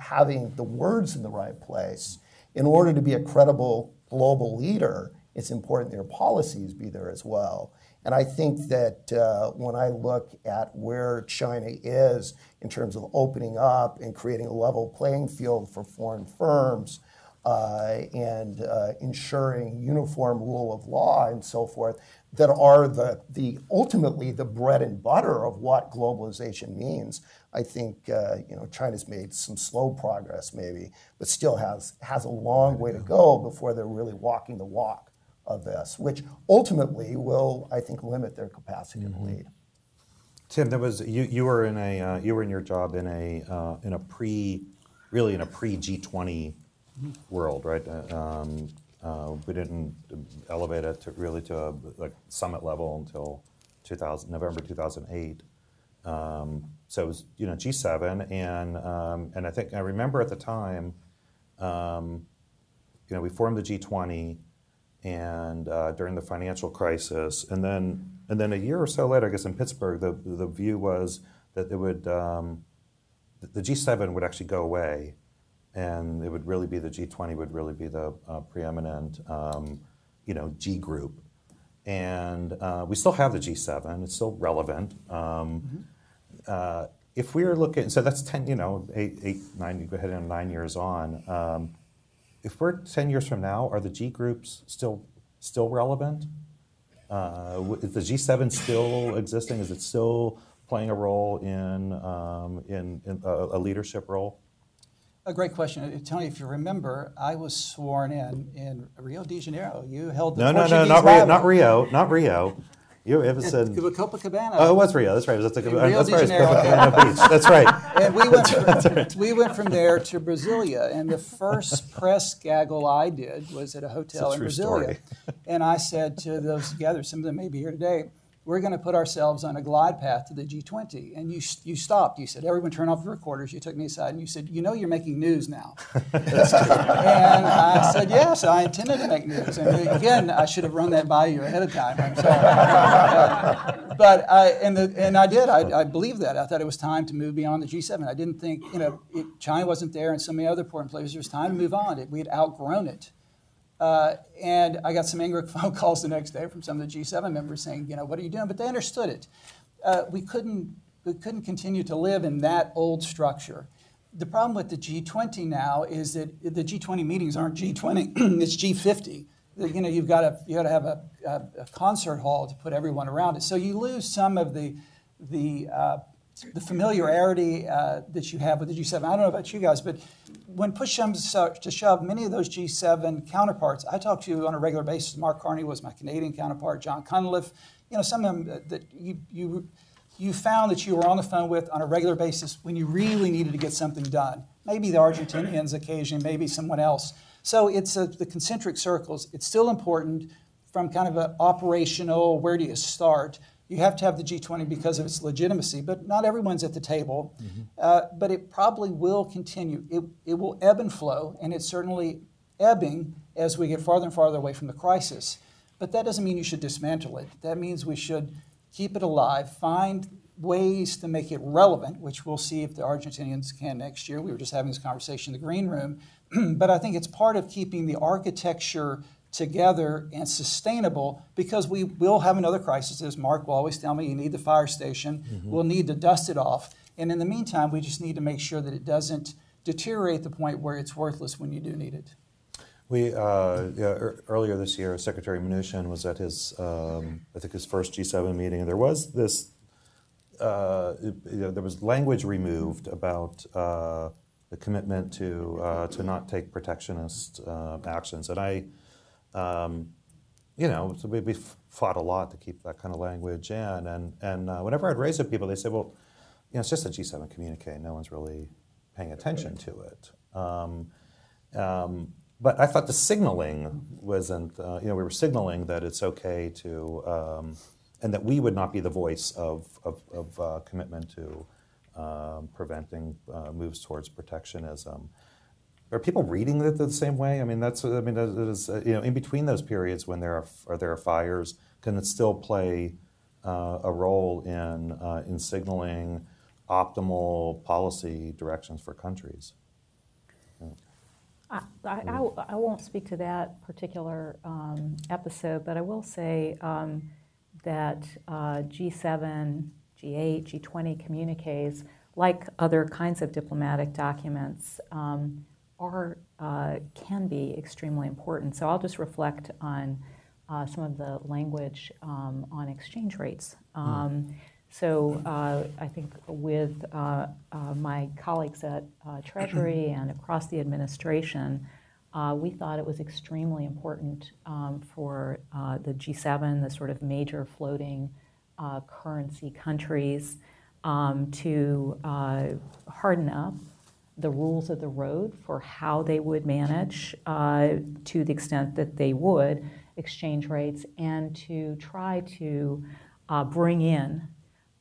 the words in the right place, in order to be a credible global leader, it's important their policies be there as well. And I think that when I look at where China is in terms of opening up and creating a level playing field for foreign firms and ensuring uniform rule of law and so forth, that are ultimately the bread and butter of what globalization means, I think China's made some slow progress maybe, but still has a long way to go before they're really walking the walk of this, which ultimately will, I think, limit their capacity to lead.
Tim, there was you were in your job in a pre G20 world, right? We didn't elevate it to a summit level until November 2008. So it was G7, and I think I remember at the time, we formed the G20. And during the financial crisis, and then a year or so later, I guess in Pittsburgh, the view was that it would the G7 would actually go away, and it would really be the G20 would really be the preeminent G group, and we still have the G7; it's still relevant. If we were looking, so that's 10, 8, 9, you go ahead and 9 years on. If we're 10 years from now, are the G groups still relevant? Is the G7 still existing? Is it still playing a role in a leadership role?
A great question. Tony, if you remember, I was sworn in Rio de Janeiro. You held the Portuguese
No, not Rio. You ever said
Copacabana?
Oh, it was Rio. That's right. That's
Rio de Janeiro.
Copacabana Beach. That's right.
And we went from there to Brasilia, and the first press gaggle I did was at a hotel in Brasilia. And I said to those together, some of them may be here today, we're going to put ourselves on a glide path to the G20. And you stopped. You said, everyone turn off the recorders. You took me aside and you said, you're making news now. And I said, yes, I intended to make news. And again, I should have run that by you ahead of time. I'm sorry. But I did. I believed that. I thought it was time to move beyond the G7. I didn't think, China wasn't there and so many other important players. It was time to move on. We had outgrown it. And I got some angry phone calls the next day from some of the G7 members saying, what are you doing? But they understood it. We couldn't continue to live in that old structure. The problem with the G20 now is that the G20 meetings aren't G20, it's G50. You've got to have a concert hall to put everyone around it. So you lose some of the the familiarity that you have with the G7. I don't know about you guys, but when push comes to shove, many of those G7 counterparts I talk to on a regular basis. Mark Carney was my Canadian counterpart, John Cunliffe, some of them that you found that you were on the phone with on a regular basis when you really needed to get something done. Maybe the Argentinians occasionally, maybe someone else. So it's the concentric circles. It's still important from kind of an operational, where do you start? You have to have the G20 because of its legitimacy, but not everyone's at the table. But it probably will continue. It will ebb and flow, and it's certainly ebbing as we get farther and farther away from the crisis. But that doesn't mean you should dismantle it. That means we should keep it alive, find ways to make it relevant, which we'll see if the Argentinians can next year. We were just having this conversation in the green room. But I think it's part of keeping the architecture together and sustainable, because we will have another crisis. As Mark will always tell me, you need the fire station. We'll need to dust it off. And in the meantime, we just need to make sure that it doesn't deteriorate to the point where it's worthless when you do need it.
Earlier this year, Secretary Mnuchin was at his, I think his first G7 meeting, and there was this, there was language removed about the commitment to not take protectionist actions, and so we fought a lot to keep that kind of language in, and whenever I'd raise it, people, they say, well, it's just a G7 communique, no one's really paying attention to it. But I thought the signaling wasn't, we were signaling that it's okay to, and that we would not be the voice of commitment to preventing moves towards protectionism. Are people reading it the same way? That is, in between those periods when there are fires, can it still play a role in signaling optimal policy directions for countries?
I won't speak to that particular episode, but I will say that G7, G8, G20 communiques, like other kinds of diplomatic documents, can be extremely important. So I'll just reflect on some of the language on exchange rates. So I think with my colleagues at Treasury and across the administration, we thought it was extremely important for the G7, the sort of major floating currency countries, to harden up the rules of the road for how they would manage, to the extent that they would, exchange rates, and to try to bring in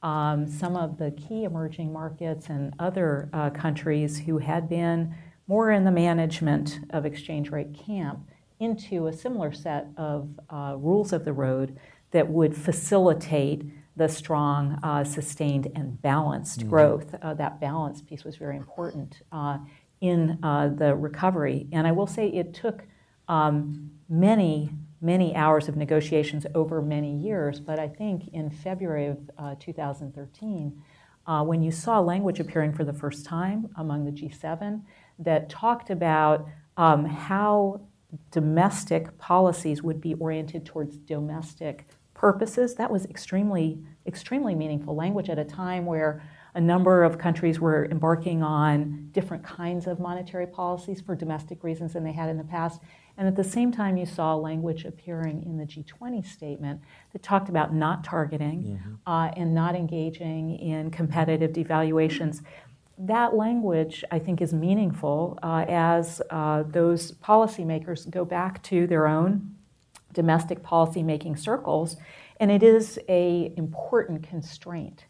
some of the key emerging markets and other countries who had been more in the management of exchange rate camp into a similar set of rules of the road that would facilitate the strong, sustained, and balanced growth. That balance piece was very important in the recovery. And I will say it took many hours of negotiations over many years, but I think in February of 2013, when you saw language appearing for the first time among the G7 that talked about how domestic policies would be oriented towards domestic purposes, that was extremely meaningful language at a time where a number of countries were embarking on different kinds of monetary policies for domestic reasons than they had in the past. And at the same time, you saw language appearing in the G20 statement that talked about not targeting and not engaging in competitive devaluations. That language, I think, is meaningful as those policymakers go back to their own domestic policy-making circles, and it is an important constraint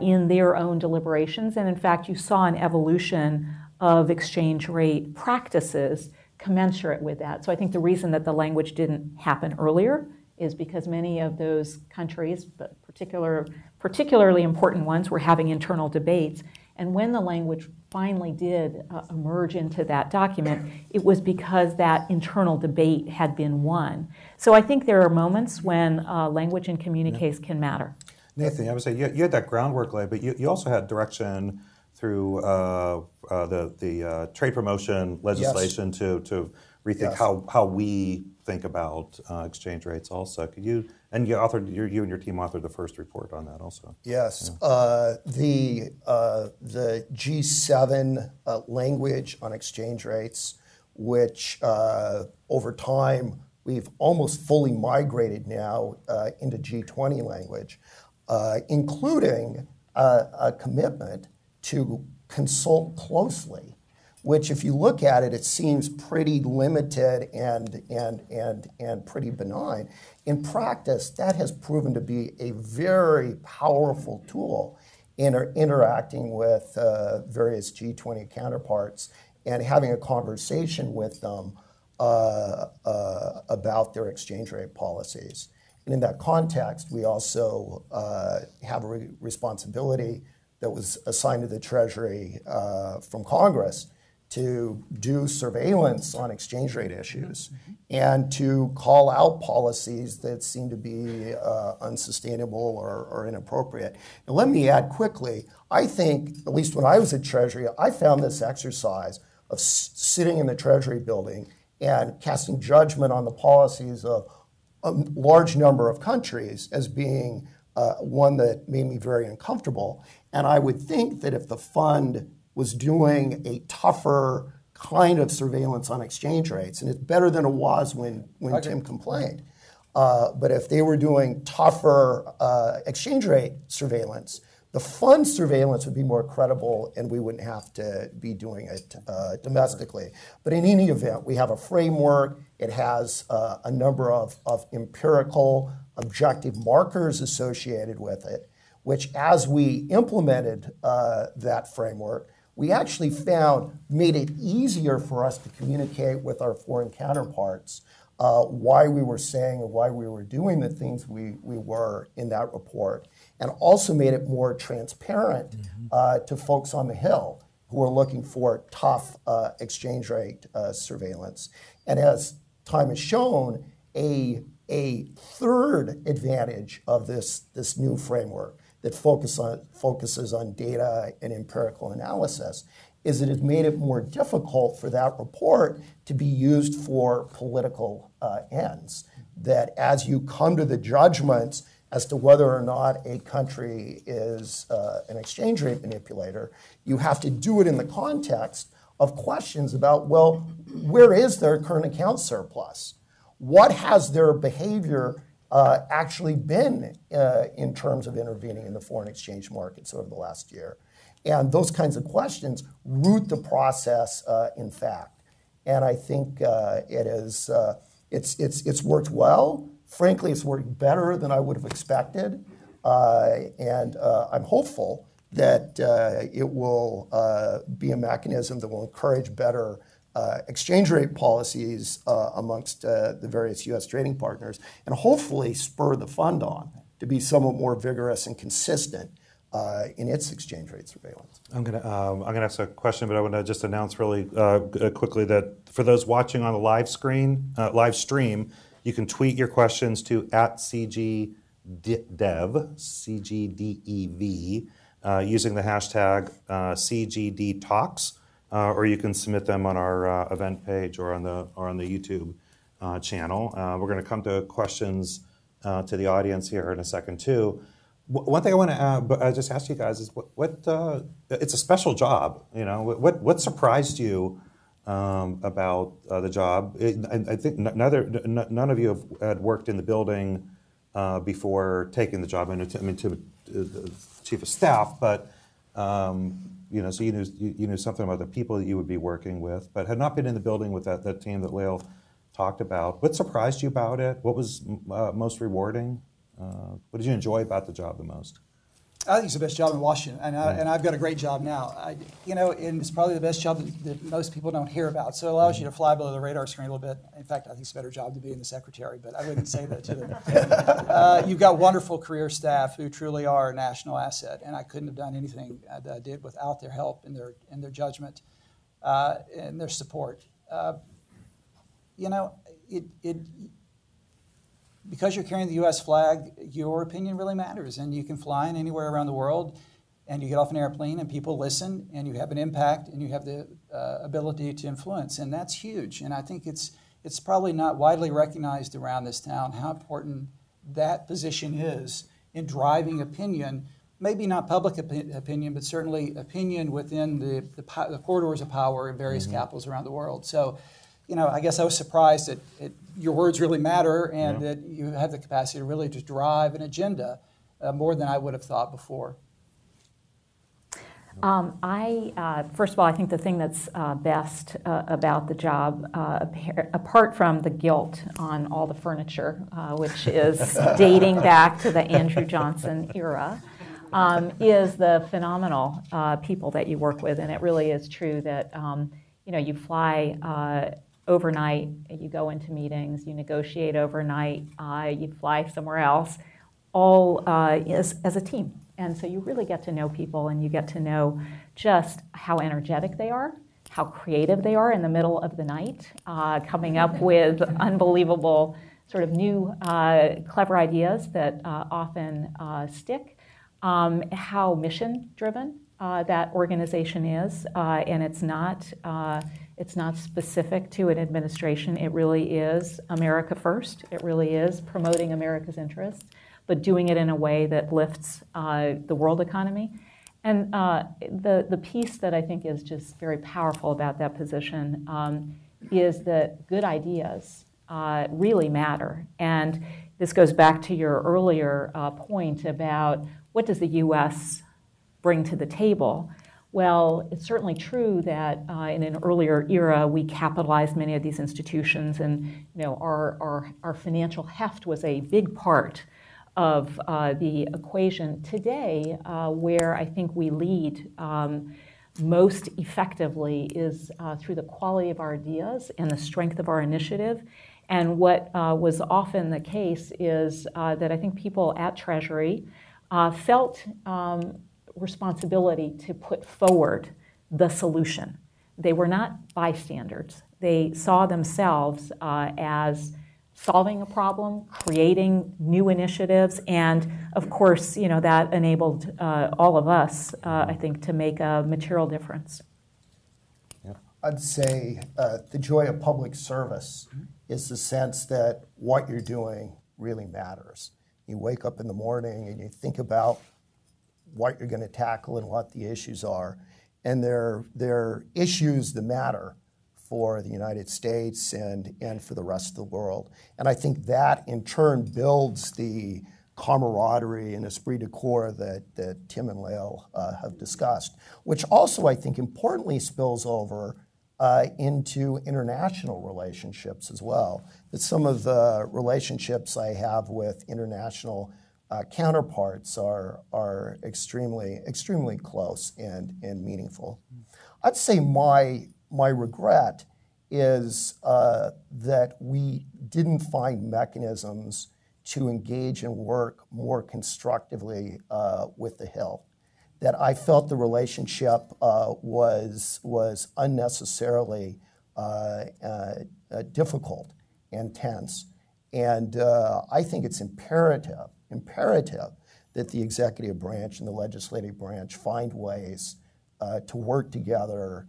in their own deliberations. And in fact, you saw an evolution of exchange rate practices commensurate with that. So I think the reason that the language didn't happen earlier is because many of those countries, but particularly important ones, were having internal debates. And when the language finally did emerge into that document, it was because that internal debate had been won. So I think there are moments when language and communiques can matter.
Nathan, I would say you had that groundwork laid, but you also had direction through the trade promotion legislation to rethink
Yes.
how we think about exchange rates also. Could you, and you and your team authored the first report on that also.
Yes. The G7 language on exchange rates, which over time we've almost fully migrated now into G20 language, including a commitment to consult closely, which if you look at it, it seems pretty limited and pretty benign. In practice, that has proven to be a very powerful tool in interacting with various G20 counterparts and having a conversation with them about their exchange rate policies. And in that context, we also have a responsibility that was assigned to the Treasury from Congress to do surveillance on exchange rate issues and to call out policies that seem to be unsustainable or inappropriate. And let me add quickly, I think, at least when I was at Treasury, I found this exercise of sitting in the Treasury building and casting judgment on the policies of a large number of countries as being one that made me very uncomfortable. And I would think that if the fund was doing a tougher kind of surveillance on exchange rates, and it's better than it was when Tim complained, but if they were doing tougher exchange rate surveillance, the fund surveillance would be more credible and we wouldn't have to be doing it domestically. But in any event, we have a framework. It has a number of empirical, objective markers associated with it, which as we implemented that framework, we actually found made it easier for us to communicate with our foreign counterparts why we were saying and why we were doing the things we were in that report, and also made it more transparent to folks on the Hill who are looking for tough exchange rate surveillance. And as time has shown, a third advantage of this new framework that focuses on data and empirical analysis is that it made it more difficult for that report to be used for political ends. That as you come to the judgments as to whether or not a country is an exchange rate manipulator, you have to do it in the context of questions about, well, where is their current account surplus? What has their behavior actually been in terms of intervening in the foreign exchange markets over the last year? And those kinds of questions root the process in fact. And I think it's worked well. Frankly, it's worked better than I would have expected. And I'm hopeful that it will be a mechanism that will encourage better exchange rate policies amongst the various U.S. trading partners, and hopefully spur the fund on to be somewhat more vigorous and consistent in its exchange rate surveillance.
I'm gonna ask a question, but I want to just announce really quickly that for those watching on the live stream, you can tweet your questions to @CGDev, CGDEV, using the hashtag CGDTalks. Or you can submit them on our event page or on the YouTube channel. We're going to come to questions to the audience here in a second too. One thing I want to just ask you guys is what it's a special job. You know, what surprised you about the job? I think none of you had worked in the building before taking the job. I mean, to the chief of staff, but. You know, so you knew something about the people that you would be working with, but had not been in the building with that team that Lael talked about. What surprised you about it? What was most rewarding? What did you enjoy about the job the most?
I think it's the best job in Washington, and I've got a great job now. And it's probably the best job that most people don't hear about. So it allows you to fly below the radar screen a little bit. In fact, I think it's a better job to be in the secretary, but I wouldn't say that to them. You've got wonderful career staff who truly are a national asset, and I couldn't have done anything that I did without their help and their judgment and their support. Because you're carrying the U.S. flag, your opinion really matters, and you can fly in anywhere around the world. and you get off an airplane and people listen and you have an impact and you have the ability to influence, and that's huge. And I think it's probably not widely recognized around this town how important that position is in driving opinion, maybe not public opinion, but certainly opinion within the corridors of power in various capitals around the world. So, I guess I was surprised that your words really matter and that you have the capacity to really just drive an agenda more than I would have thought before.
First of all, I think the thing that's best about the job, apart from the guilt on all the furniture, which is dating back to the Andrew Johnson era, is the phenomenal people that you work with. And it really is true that, you fly overnight, you go into meetings, you negotiate overnight, you fly somewhere else, all as a team. And so you really get to know people, and you get to know just how energetic they are, how creative they are in the middle of the night, coming up with unbelievable sort of new clever ideas that often stick, how mission-driven that organization is, and it's not specific to an administration. It really is America first. It really is promoting America's interests, but doing it in a way that lifts the world economy. And the piece that I think is just very powerful about that position is that good ideas really matter. And this goes back to your earlier point about what does the U.S. bring to the table. Well, it's certainly true that in an earlier era, we capitalized many of these institutions, and our financial heft was a big part of the equation. Today, where I think we lead most effectively is through the quality of our ideas and the strength of our initiative. And what was often the case is that I think people at Treasury felt responsibility to put forward the solution. They were not bystanders. They saw themselves as solving a problem, creating new initiatives, and of course, that enabled all of us, I think, to make a material difference.
I'd say the joy of public service is the sense that what you're doing really matters. You wake up in the morning and you think about what you're going to tackle and what the issues are. And they're issues that matter for the United States and for the rest of the world. And I think that in turn builds the camaraderie and esprit de corps that Tim and Lael have discussed, which also I think importantly spills over into international relationships as well. That some of the relationships I have with international counterparts are extremely close and meaningful. I'd say my regret is that we didn't find mechanisms to engage and work more constructively with the Hill. That I felt the relationship was unnecessarily difficult and tense. And I think it's imperative that the executive branch and the legislative branch find ways to work together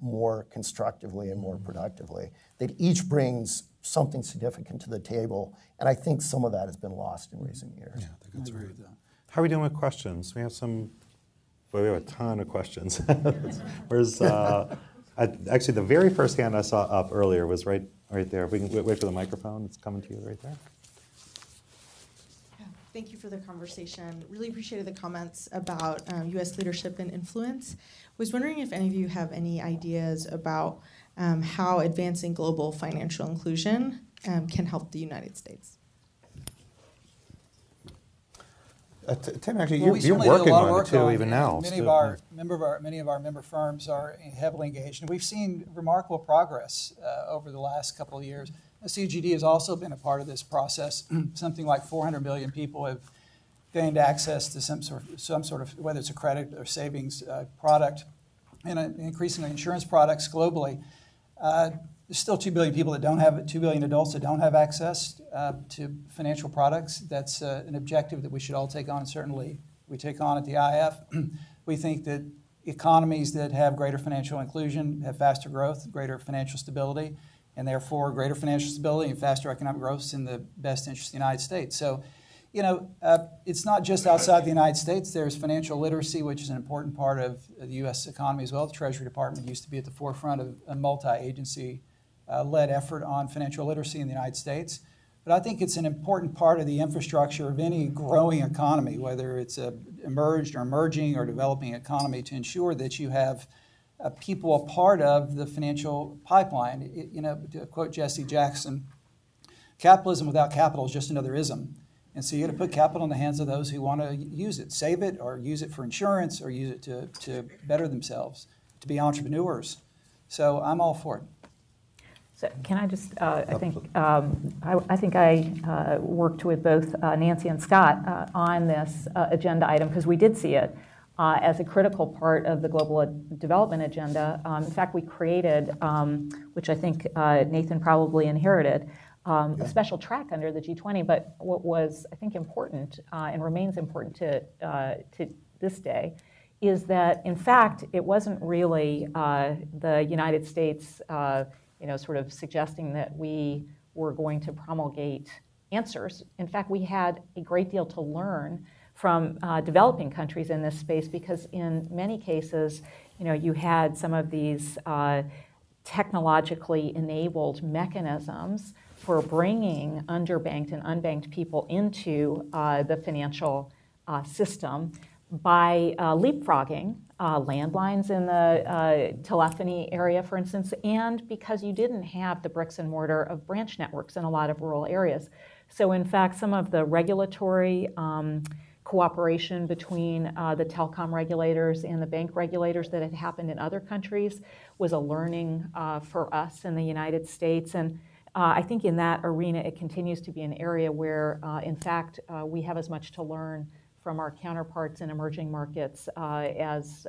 more constructively and more productively, that each brings something significant to the table. And I think some of that has been lost in recent years.
Yeah, I think that's right. How are we doing with questions? We have we have a ton of questions. Where's, actually the very first hand I saw up earlier was right there. We can wait for the microphone. It's coming to you right there.
Thank you for the conversation. Really appreciated the comments about U.S. leadership and influence. Was wondering if any of you have any ideas about how advancing global financial inclusion can help the United States.
Tim, actually, you're working on it too, even now.
Many of our member firms are heavily engaged, and we've seen remarkable progress over the last couple of years. CGD has also been a part of this process. Something like 400 million people have gained access to some sort of whether it's a credit or savings product, and increasingly insurance products globally. There's still 2 billion people that don't have it, 2 billion adults that don't have access to financial products. That's an objective that we should all take on and certainly we take on at the IF. We think that economies that have greater financial inclusion have faster growth, greater financial stability, and therefore greater financial stability and faster economic growth is in the best interest of the United States. So, it's not just outside the United States. There's financial literacy, which is an important part of the U.S. economy as well. The Treasury Department used to be at the forefront of a multi-agency led effort on financial literacy in the United States. But I think it's an important part of the infrastructure of any growing economy, whether it's a emerged or emerging or developing economy, to ensure that you have people a part of the financial pipeline. To quote Jesse Jackson, capitalism without capital is just another ism. And so you got to put capital in the hands of those who want to use it, save it, or use it for insurance, or use it to better themselves, to be entrepreneurs. So I'm all for it.
So can I just, I think I worked with both Nancy and Scott on this agenda item because we did see it as a critical part of the global development agenda. In fact, we created, which I think Nathan probably inherited, a special track under the G20. But what was, I think, important and remains important to this day is that, in fact, it wasn't really the United States sort of suggesting that we were going to promulgate answers. In fact, we had a great deal to learn from developing countries in this space because in many cases, you had some of these technologically enabled mechanisms for bringing underbanked and unbanked people into the financial system by leapfrogging landlines in the telephony area, for instance, and because you didn't have the bricks and mortar of branch networks in a lot of rural areas. So in fact, some of the regulatory cooperation between the telecom regulators and the bank regulators that had happened in other countries was a learning for us in the United States. And I think in that arena, it continues to be an area where, in fact, we have as much to learn from our counterparts in emerging markets as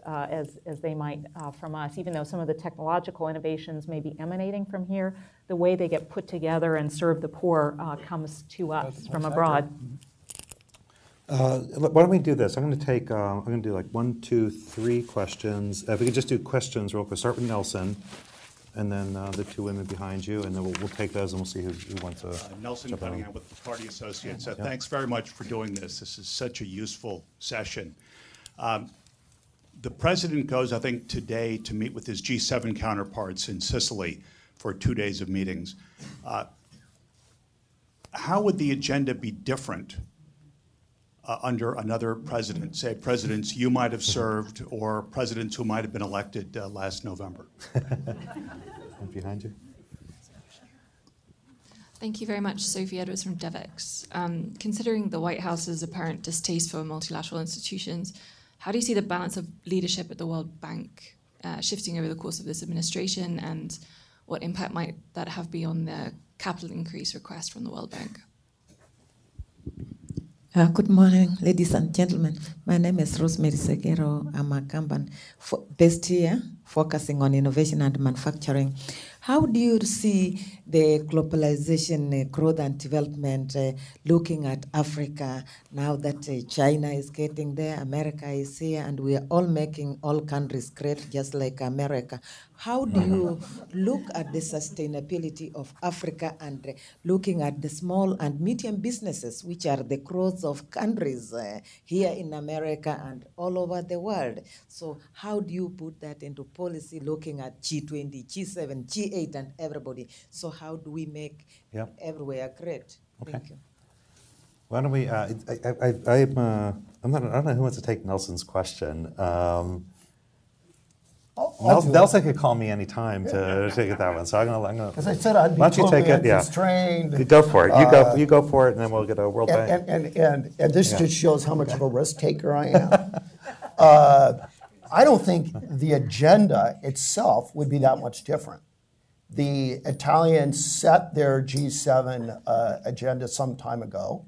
they might from us. Even though some of the technological innovations may be emanating from here, the way they get put together and serve the poor comes to us from abroad.
Why don't we do this? I'm going to do like 1, 2, 3 questions. If we could just do questions real quick. Start with Nelson, and then the 2 women behind you, and then we'll take those and we'll see who wants to.
Nelson Cunningham with the Party Associates. Thanks very much for doing this. This is such a useful session. The president goes, I think, today to meet with his G7 counterparts in Sicily for 2 days of meetings. How would the agenda be different under another president, say presidents you might have served or presidents who might have been elected last November?
Behind you.
Thank you very much. Sophie Edwards from DevEx. Considering the White House's apparent distaste for multilateral institutions, how do you see the balance of leadership at the World Bank shifting over the course of this administration, and what impact might that have on the capital increase request from the World Bank?
Good morning, ladies and gentlemen. My name is Rosemary Segero. I'm a company based here, focusing on innovation and manufacturing. How do you see the globalization growth and development looking at Africa now that China is getting there, America is here, and we are all making all countries great, just like America? How do you look at the sustainability of Africa and looking at the small and medium businesses, which are the growth of countries here in America and all over the world? So how do you put that into policy, looking at G20, G7, G8, and everybody? So how do we make everywhere great?
Okay.
Thank you.
Why don't we? I don't know who wants to take Nelson's question. Nelson could call me anytime to take it that one. So I'm gonna.
As I said, I'd be totally constrained.
You go for it. You go for it, and then we'll get a World Bank.
And this just shows how much of a risk taker I am. I don't think the agenda itself would be that much different. The Italians set their G7 agenda some time ago,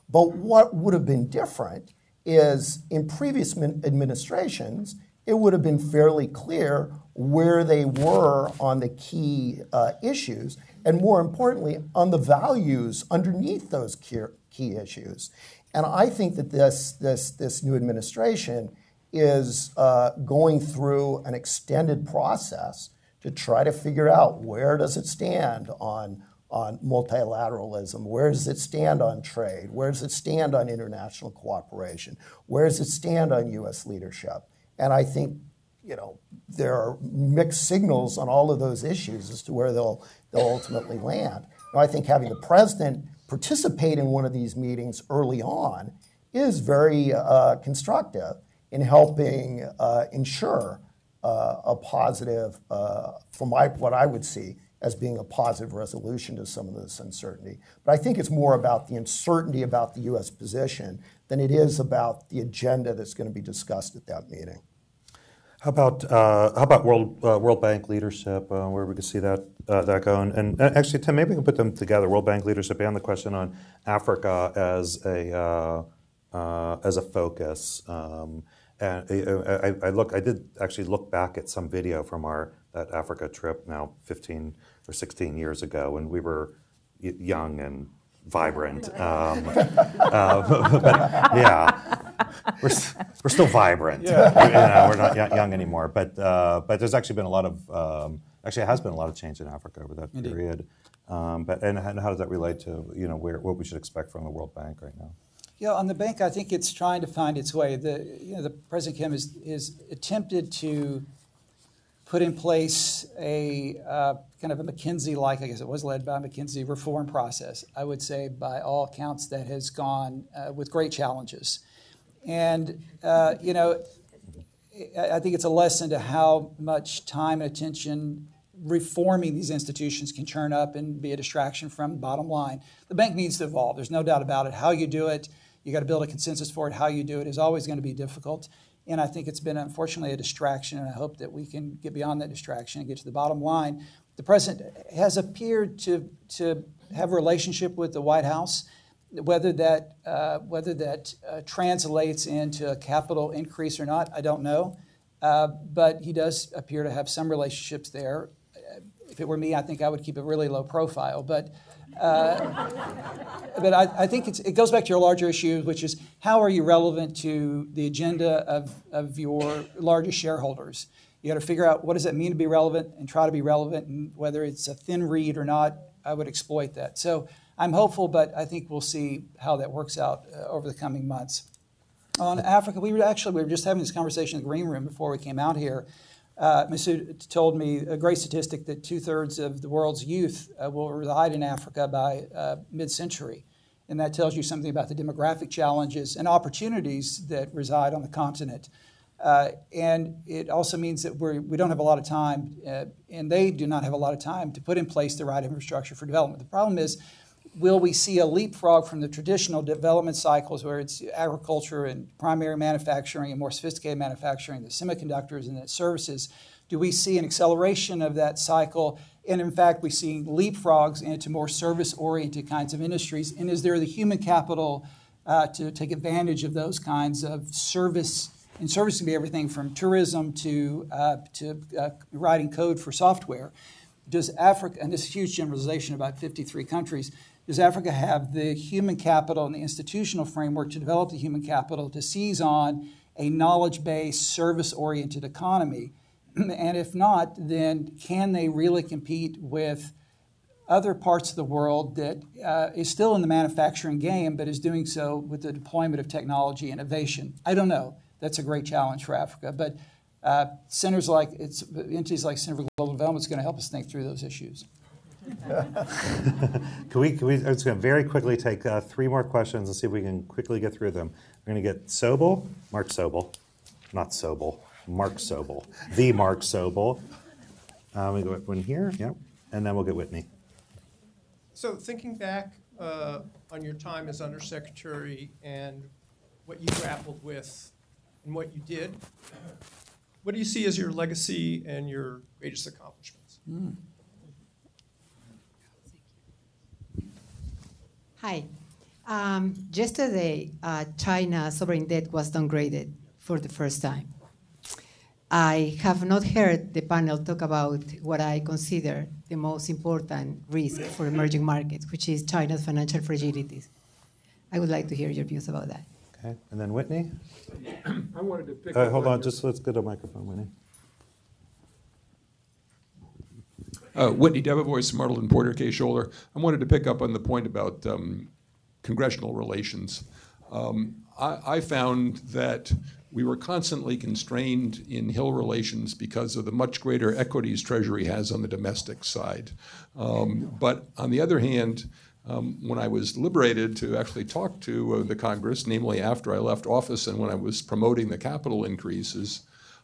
but what would have been different is in previous administrations, it would have been fairly clear where they were on the key issues, and more importantly, on the values underneath those key issues. And I think that this new administration is going through an extended process to try to figure out where does it stand on multilateralism, where does it stand on trade, where does it stand on international cooperation, where does it stand on U.S. leadership. And I think there are mixed signals on all of those issues as to where they'll ultimately land. And I think having the president participate in one of these meetings early on is very constructive in helping ensure a positive, from what I would see as being a positive resolution to some of this uncertainty. But I think it's more about the uncertainty about the U.S. position than it is about the agenda that's going to be discussed at that meeting.
How about World Bank leadership, where we could see that going? And actually, Tim, maybe we can put them together: World Bank leadership and the question on Africa as a focus. And I did actually look back at some video from that Africa trip now 15 or 16 years ago when we were young and vibrant. But yeah. We're still vibrant. Yeah. We're not young anymore. But there's actually been a lot of actually has been a lot of change in Africa over that period. And how does that relate to what we should expect from the World Bank right now?
Yeah, on the bank, I think it's trying to find its way. The President Kim is attempted to put in place a kind of a McKinsey-like, I guess it was led by a McKinsey reform process. I would say, by all accounts, that has gone with great challenges. And, I think it's a lesson to how much time and attention reforming these institutions can churn up and be a distraction from the bottom line. The bank needs to evolve. There's no doubt about it. How you do it, you got to build a consensus for it. How you do it is always going to be difficult. And I think it's been, unfortunately, a distraction, and I hope that we can get beyond that distraction and get to the bottom line. The president has appeared to have a relationship with the White House. Whether that translates into a capital increase or not, I don't know. But he does appear to have some relationships there. If it were me, I think I would keep a really low profile. But I think it goes back to your larger issue, which is how are you relevant to the agenda of your largest shareholders? You got to figure out what does it mean to be relevant and try to be relevant, and whether it's a thin read or not, I would exploit that. So I'm hopeful, but I think we'll see how that works out over the coming months. On Africa, we were just having this conversation in the green room before we came out here. Masoud told me a great statistic that 2/3 of the world's youth will reside in Africa by mid-century. And that tells you something about the demographic challenges and opportunities that reside on the continent. And it also means that we don't have a lot of time, and they do not have a lot of time to put in place the right infrastructure for development. The problem is, will we see a leapfrog from the traditional development cycles where it's agriculture and primary manufacturing and more sophisticated manufacturing, the semiconductors and the services? Do we see an acceleration of that cycle? And in fact, we see leapfrogs into more service-oriented kinds of industries. And is there the human capital to take advantage of those kinds of service? And service can be everything from tourism to writing code for software. Does Africa, and this is a huge generalization about 53 countries, does Africa have the human capital and the institutional framework to develop the human capital to seize on a knowledge-based, service-oriented economy? And if not, then can they really compete with other parts of the world that is still in the manufacturing game, but is doing so with the deployment of technology innovation? I don't know. That's a great challenge for Africa. But entities like Center for Global Development is going to help us think through those issues.
Can we? I'm just going to very quickly take 3 more questions and see if we can quickly get through them. We're going to get Sobel, Mark Sobel, not Sobel, Mark Sobel, the Mark Sobel. We go one here, yeah, and then we'll get Whitney.
So thinking back on your time as Undersecretary and what you grappled with and what you did, what do you see as your legacy and your greatest accomplishments?
Hi. Yesterday, China's sovereign debt was downgraded for the first time. I have not heard the panel talk about what I consider the most important risk for emerging markets, which is China's financial fragilities. I would like to hear your views about that.
Okay, and then Whitney.
I wanted to pick up
Hold on,
your-
just let's get a microphone, Whitney.
Whitney Debevoise, Martel and Porter K. Scholler. I wanted to pick up on the point about congressional relations. I found that we were constantly constrained in Hill relations because of the much greater equities Treasury has on the domestic side. But on the other hand, when I was liberated to actually talk to the Congress, namely after I left office and when I was promoting the capital increases,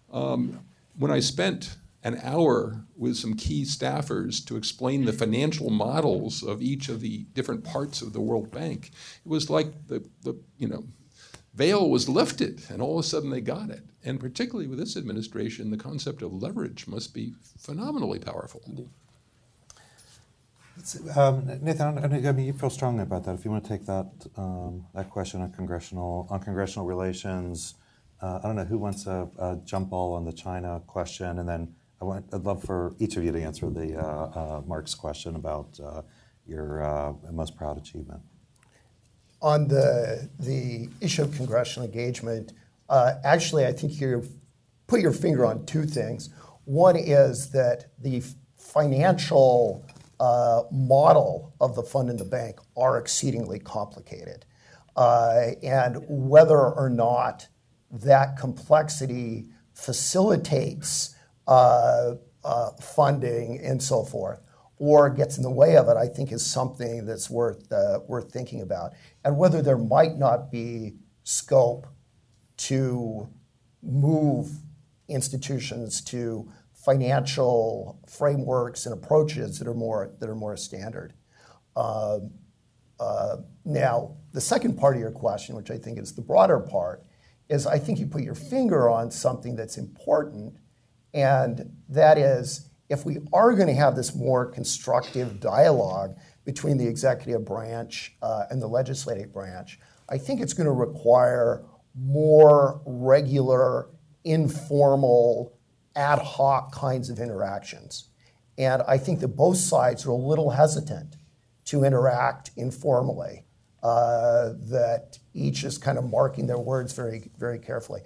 when I spent an hour with some key staffers to explain the financial models of each of the different parts of the World Bank, it was like the veil was lifted, and all of a sudden they got it. And particularly with this administration, the concept of leverage must be phenomenally powerful.
Nathan, I mean, you feel strongly about that. If you want to take that that question on congressional relations, I don't know who wants a jump ball on the China question, and then I'd love for each of you to answer the Mark's question about your most proud achievement.
On the issue of congressional engagement, actually, I think you put your finger on two things. One is that the financial model of the fund and the bank are exceedingly complicated. And whether or not that complexity facilitates funding and so forth, or gets in the way of it, I think is something that's worth thinking about. And whether there might not be scope to move institutions to financial frameworks and approaches that are more standard. Now, the second part of your question, which I think is the broader part, is I think you put your finger on something that's important, and that is, if we are going to have this more constructive dialogue between the executive branch and the legislative branch, I think it's going to require more regular, informal, ad hoc kinds of interactions. And I think that both sides are a little hesitant to interact informally, that each is kind of marking their words very, very carefully.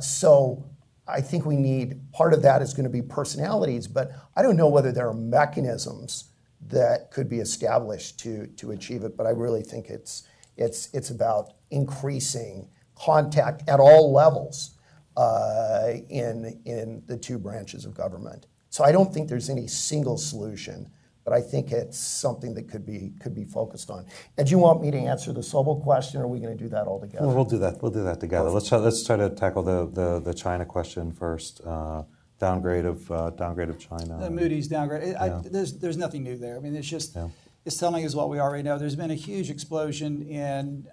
So I think we need, part of that is going to be personalities, but I don't know whether there are mechanisms that could be established to achieve it, but I really think it's about increasing contact at all levels in the two branches of government. So I don't think there's any single solution, but I think it's something that could be focused on. And do you want me to answer the Sobel question, or are we going to do that all together?
Well, we'll do that together. Let's try to tackle the China question first. Downgrade of China.
Moody's downgrade. There's nothing new there. I mean, it's just it's telling us what we already know. There's been a huge explosion in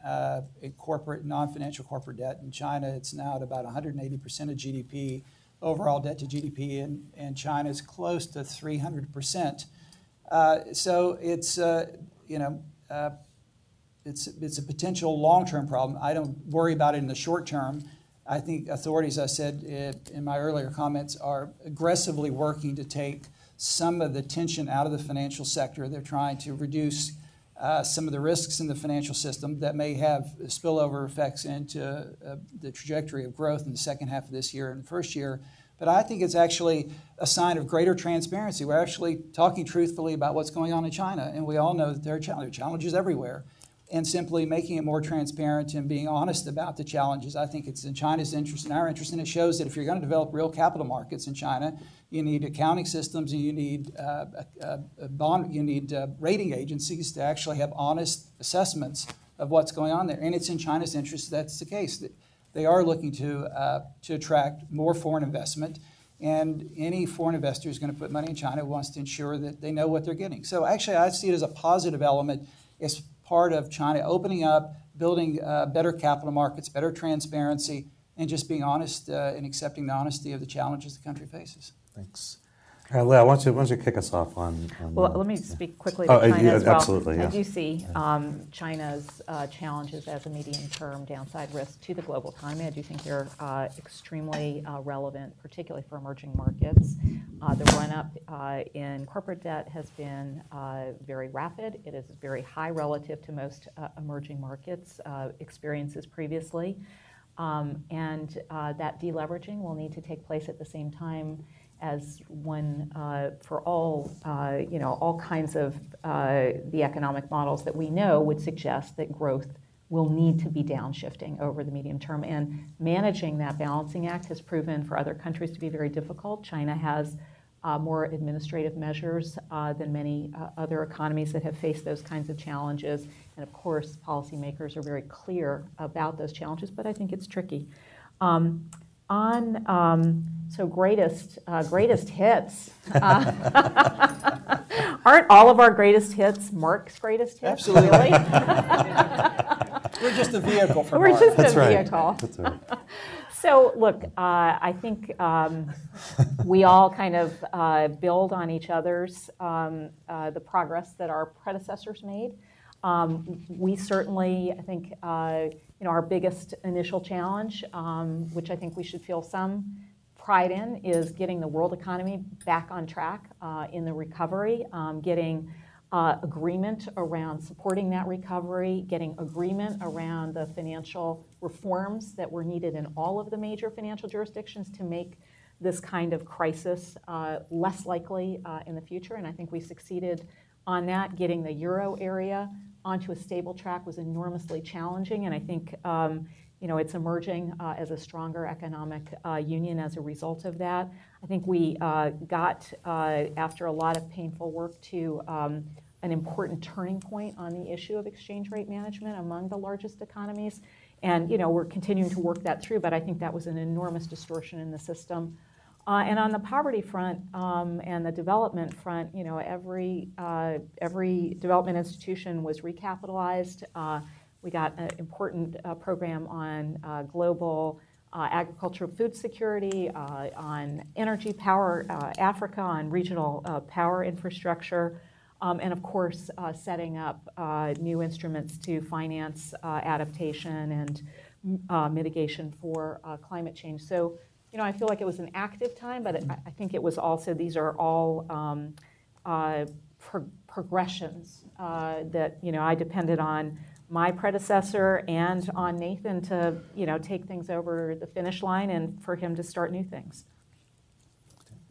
corporate, non-financial corporate debt in China. It's now at about 180% of GDP. Overall debt to GDP in China is close to 300%. So it's it's a potential long-term problem. I don't worry about it in the short term. I think authorities, I said in my earlier comments, are aggressively working to take some of the tension out of the financial sector. They're trying to reduce some of the risks in the financial system that may have spillover effects into the trajectory of growth in the second half of this year and the first year. But I think it's actually a sign of greater transparency. We're actually talking truthfully about what's going on in China, and we all know that there are challenges everywhere. And simply making it more transparent and being honest about the challenges, I think it's in China's interest and our interest. And it shows that if you're going to develop real capital markets in China, you need accounting systems and you need rating agencies to actually have honest assessments of what's going on there. And it's in China's interest that's the case. They are looking to attract more foreign investment. And any foreign investor who's going to put money in China wants to ensure that they know what they're getting. So actually, I see it as a positive element. It's part of China opening up, building better capital markets, better transparency, and just being honest and accepting the honesty of the challenges the country faces.
Thanks. All right, Leah, why don't you kick us off on
Well, let me speak quickly to China
yeah,
as well.
absolutely, yeah.
I do see China's challenges as a medium-term downside risk to the global economy. I do think they're extremely relevant, particularly for emerging markets. The run-up in corporate debt has been very rapid. It is very high relative to most emerging markets' experiences previously. And that deleveraging will need to take place at the same time as when for all, all kinds of the economic models that we know would suggest that growth will need to be downshifting over the medium term. And managing that balancing act has proven for other countries to be very difficult. China has more administrative measures than many other economies that have faced those kinds of challenges. And of course, policymakers are very clear about those challenges, but I think it's tricky. So greatest hits. Aren't all of our greatest hits Mark's greatest hits?
Absolutely.
Really?
We're just a vehicle for
We're
Mark.
just
That's
a
right.
vehicle.
That's right.
So look, I think we all kind of build on each other's the progress that our predecessors made. We certainly, I think, our biggest initial challenge, which I think we should feel some pride in, is getting the world economy back on track in the recovery, getting agreement around supporting that recovery, getting agreement around the financial reforms that were needed in all of the major financial jurisdictions to make this kind of crisis less likely in the future. And I think we succeeded on that. Getting the euro area onto a stable track was enormously challenging, and I think it's emerging as a stronger economic union as a result of that. I think we got, after a lot of painful work, to an important turning point on the issue of exchange rate management among the largest economies. And we're continuing to work that through, but I think that was an enormous distortion in the system. And on the poverty front and the development front, every development institution was recapitalized. We got an important program on global agricultural food security, on energy power, Africa, on regional power infrastructure, and of course, setting up new instruments to finance adaptation and mitigation for climate change. So, I feel like it was an active time, but I think it was also, these are all progressions that, I depended on my predecessor and on Nathan to, take things over the finish line and for him to start new things.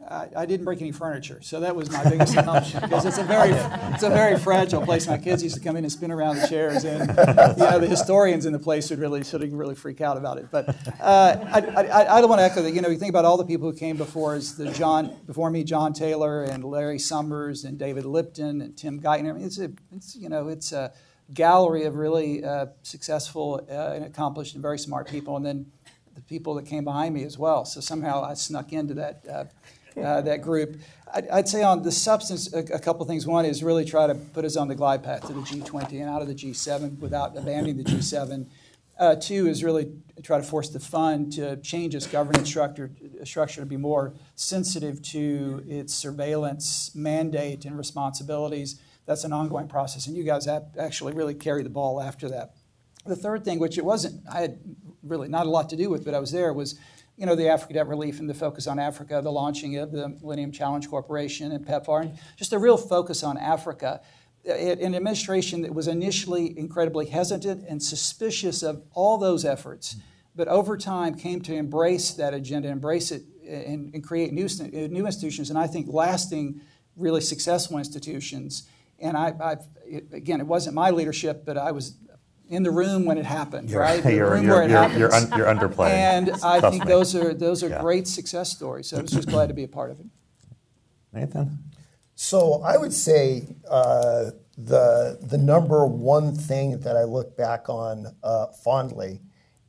I didn't break any furniture, so that was my biggest accomplishment, because it's a very fragile place. My kids used to come in and spin around the chairs, and the historians in the place would really freak out about it. But I don't want to echo that. You think about all the people who came before us, before me, John Taylor and Larry Summers and David Lipton and Tim Geithner. I mean, it's a gallery of really successful and accomplished and very smart people, and then the people that came behind me as well. So somehow I snuck into that group. I'd say on the substance, a couple things. One is really try to put us on the glide path to the G20 and out of the G7 without abandoning the G7. Two is really try to force the fund to change its governance structure to be more sensitive to its surveillance mandate and responsibilities. That's an ongoing process, and you guys actually really carry the ball after that. The third thing, which I had really not a lot to do with, but I was there, was the Africa debt relief and the focus on Africa, the launching of the Millennium Challenge Corporation and PEPFAR, and just a real focus on Africa. An administration that was initially incredibly hesitant and suspicious of all those efforts, but over time came to embrace that agenda, embrace it, and create new institutions, and I think lasting, really successful institutions. And again, it wasn't my leadership, but I was in the room when it happened, right?
You're underplaying.
And I think those are great success stories. So I was just glad to be a part of it.
Nathan?
So I would say the number one thing that I look back on fondly,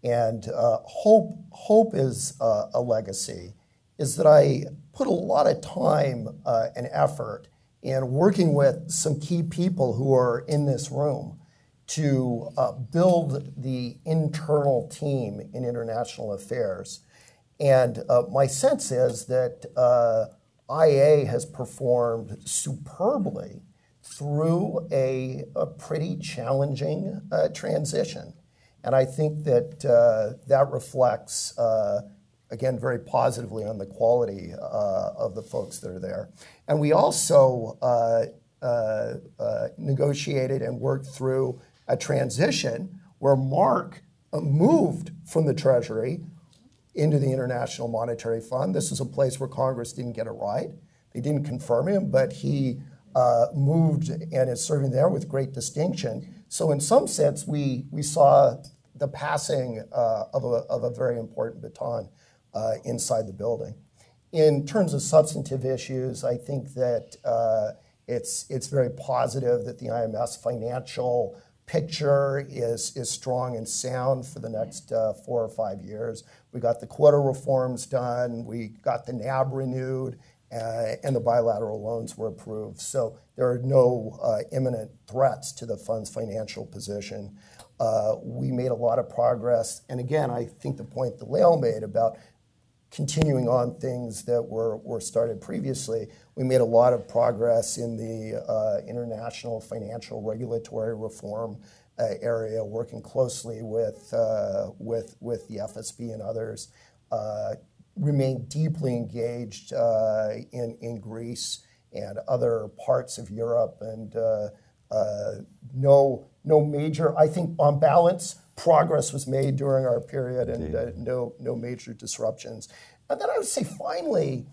and hope is a legacy, is that I put a lot of time and effort in working with some key people who are in this room to build the internal team in international affairs. And my sense is that IA has performed superbly through a pretty challenging transition. And I think that that reflects, again, very positively on the quality of the folks that are there. And we also negotiated and worked through a transition where Mark moved from the Treasury into the International Monetary Fund. This is a place where Congress didn't get it right. They didn't confirm him, but he moved and is serving there with great distinction. So in some sense, we saw the passing of a very important baton inside the building. In terms of substantive issues, I think that it's very positive that the IMF's financial picture is strong and sound for the next 4 or 5 years. We got the quota reforms done, we got the NAB renewed, and the bilateral loans were approved. So there are no imminent threats to the fund's financial position. We made a lot of progress. And again, I think the point that Lael made about continuing on things that were started previously, we made a lot of progress in the international financial regulatory reform area, working closely with the FSB and others. Remain deeply engaged in Greece and other parts of Europe, and no major, I think on balance, progress was made during our period, and no major disruptions. And then I would say finally,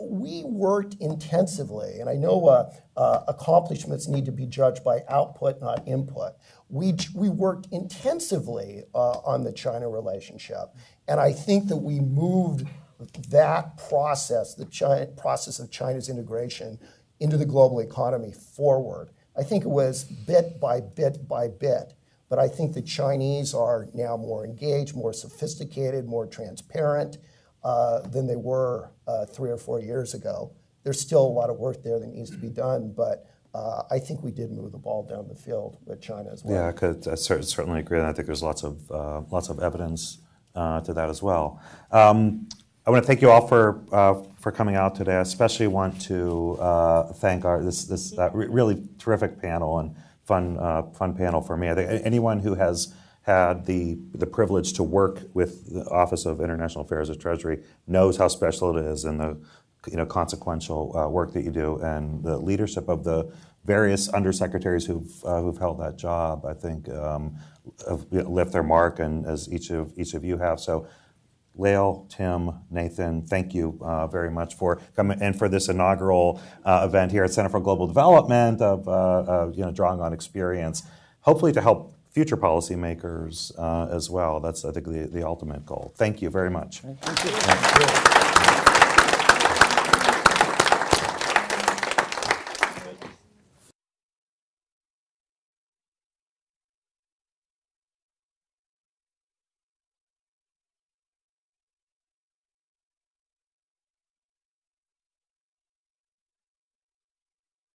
we worked intensively, and I know accomplishments need to be judged by output, not input. We worked intensively on the China relationship, and I think that we moved that process, the process of China's integration into the global economy forward. I think it was bit by bit by bit, but I think the Chinese are now more engaged, more sophisticated, more transparent than they were 3 or 4 years ago. There's still a lot of work there that needs to be done, but I think we did move the ball down the field with China as well.
Yeah, I could certainly agree, and I think there's lots of evidence to that as well. I want to thank you all for coming out today. I especially want to thank this really terrific panel and fun panel for me. I think anyone who has had the privilege to work with the Office of International Affairs at Treasury knows how special it is, and the consequential work that you do, and the leadership of the various undersecretaries who've held that job, I think, left their mark, and as each of you have. So, Lael, Tim, Nathan, thank you very much for coming and for this inaugural event here at Center for Global Development of drawing on experience, hopefully to help future policymakers as well. That's, I think, the ultimate goal. Thank you very much.
Thank you.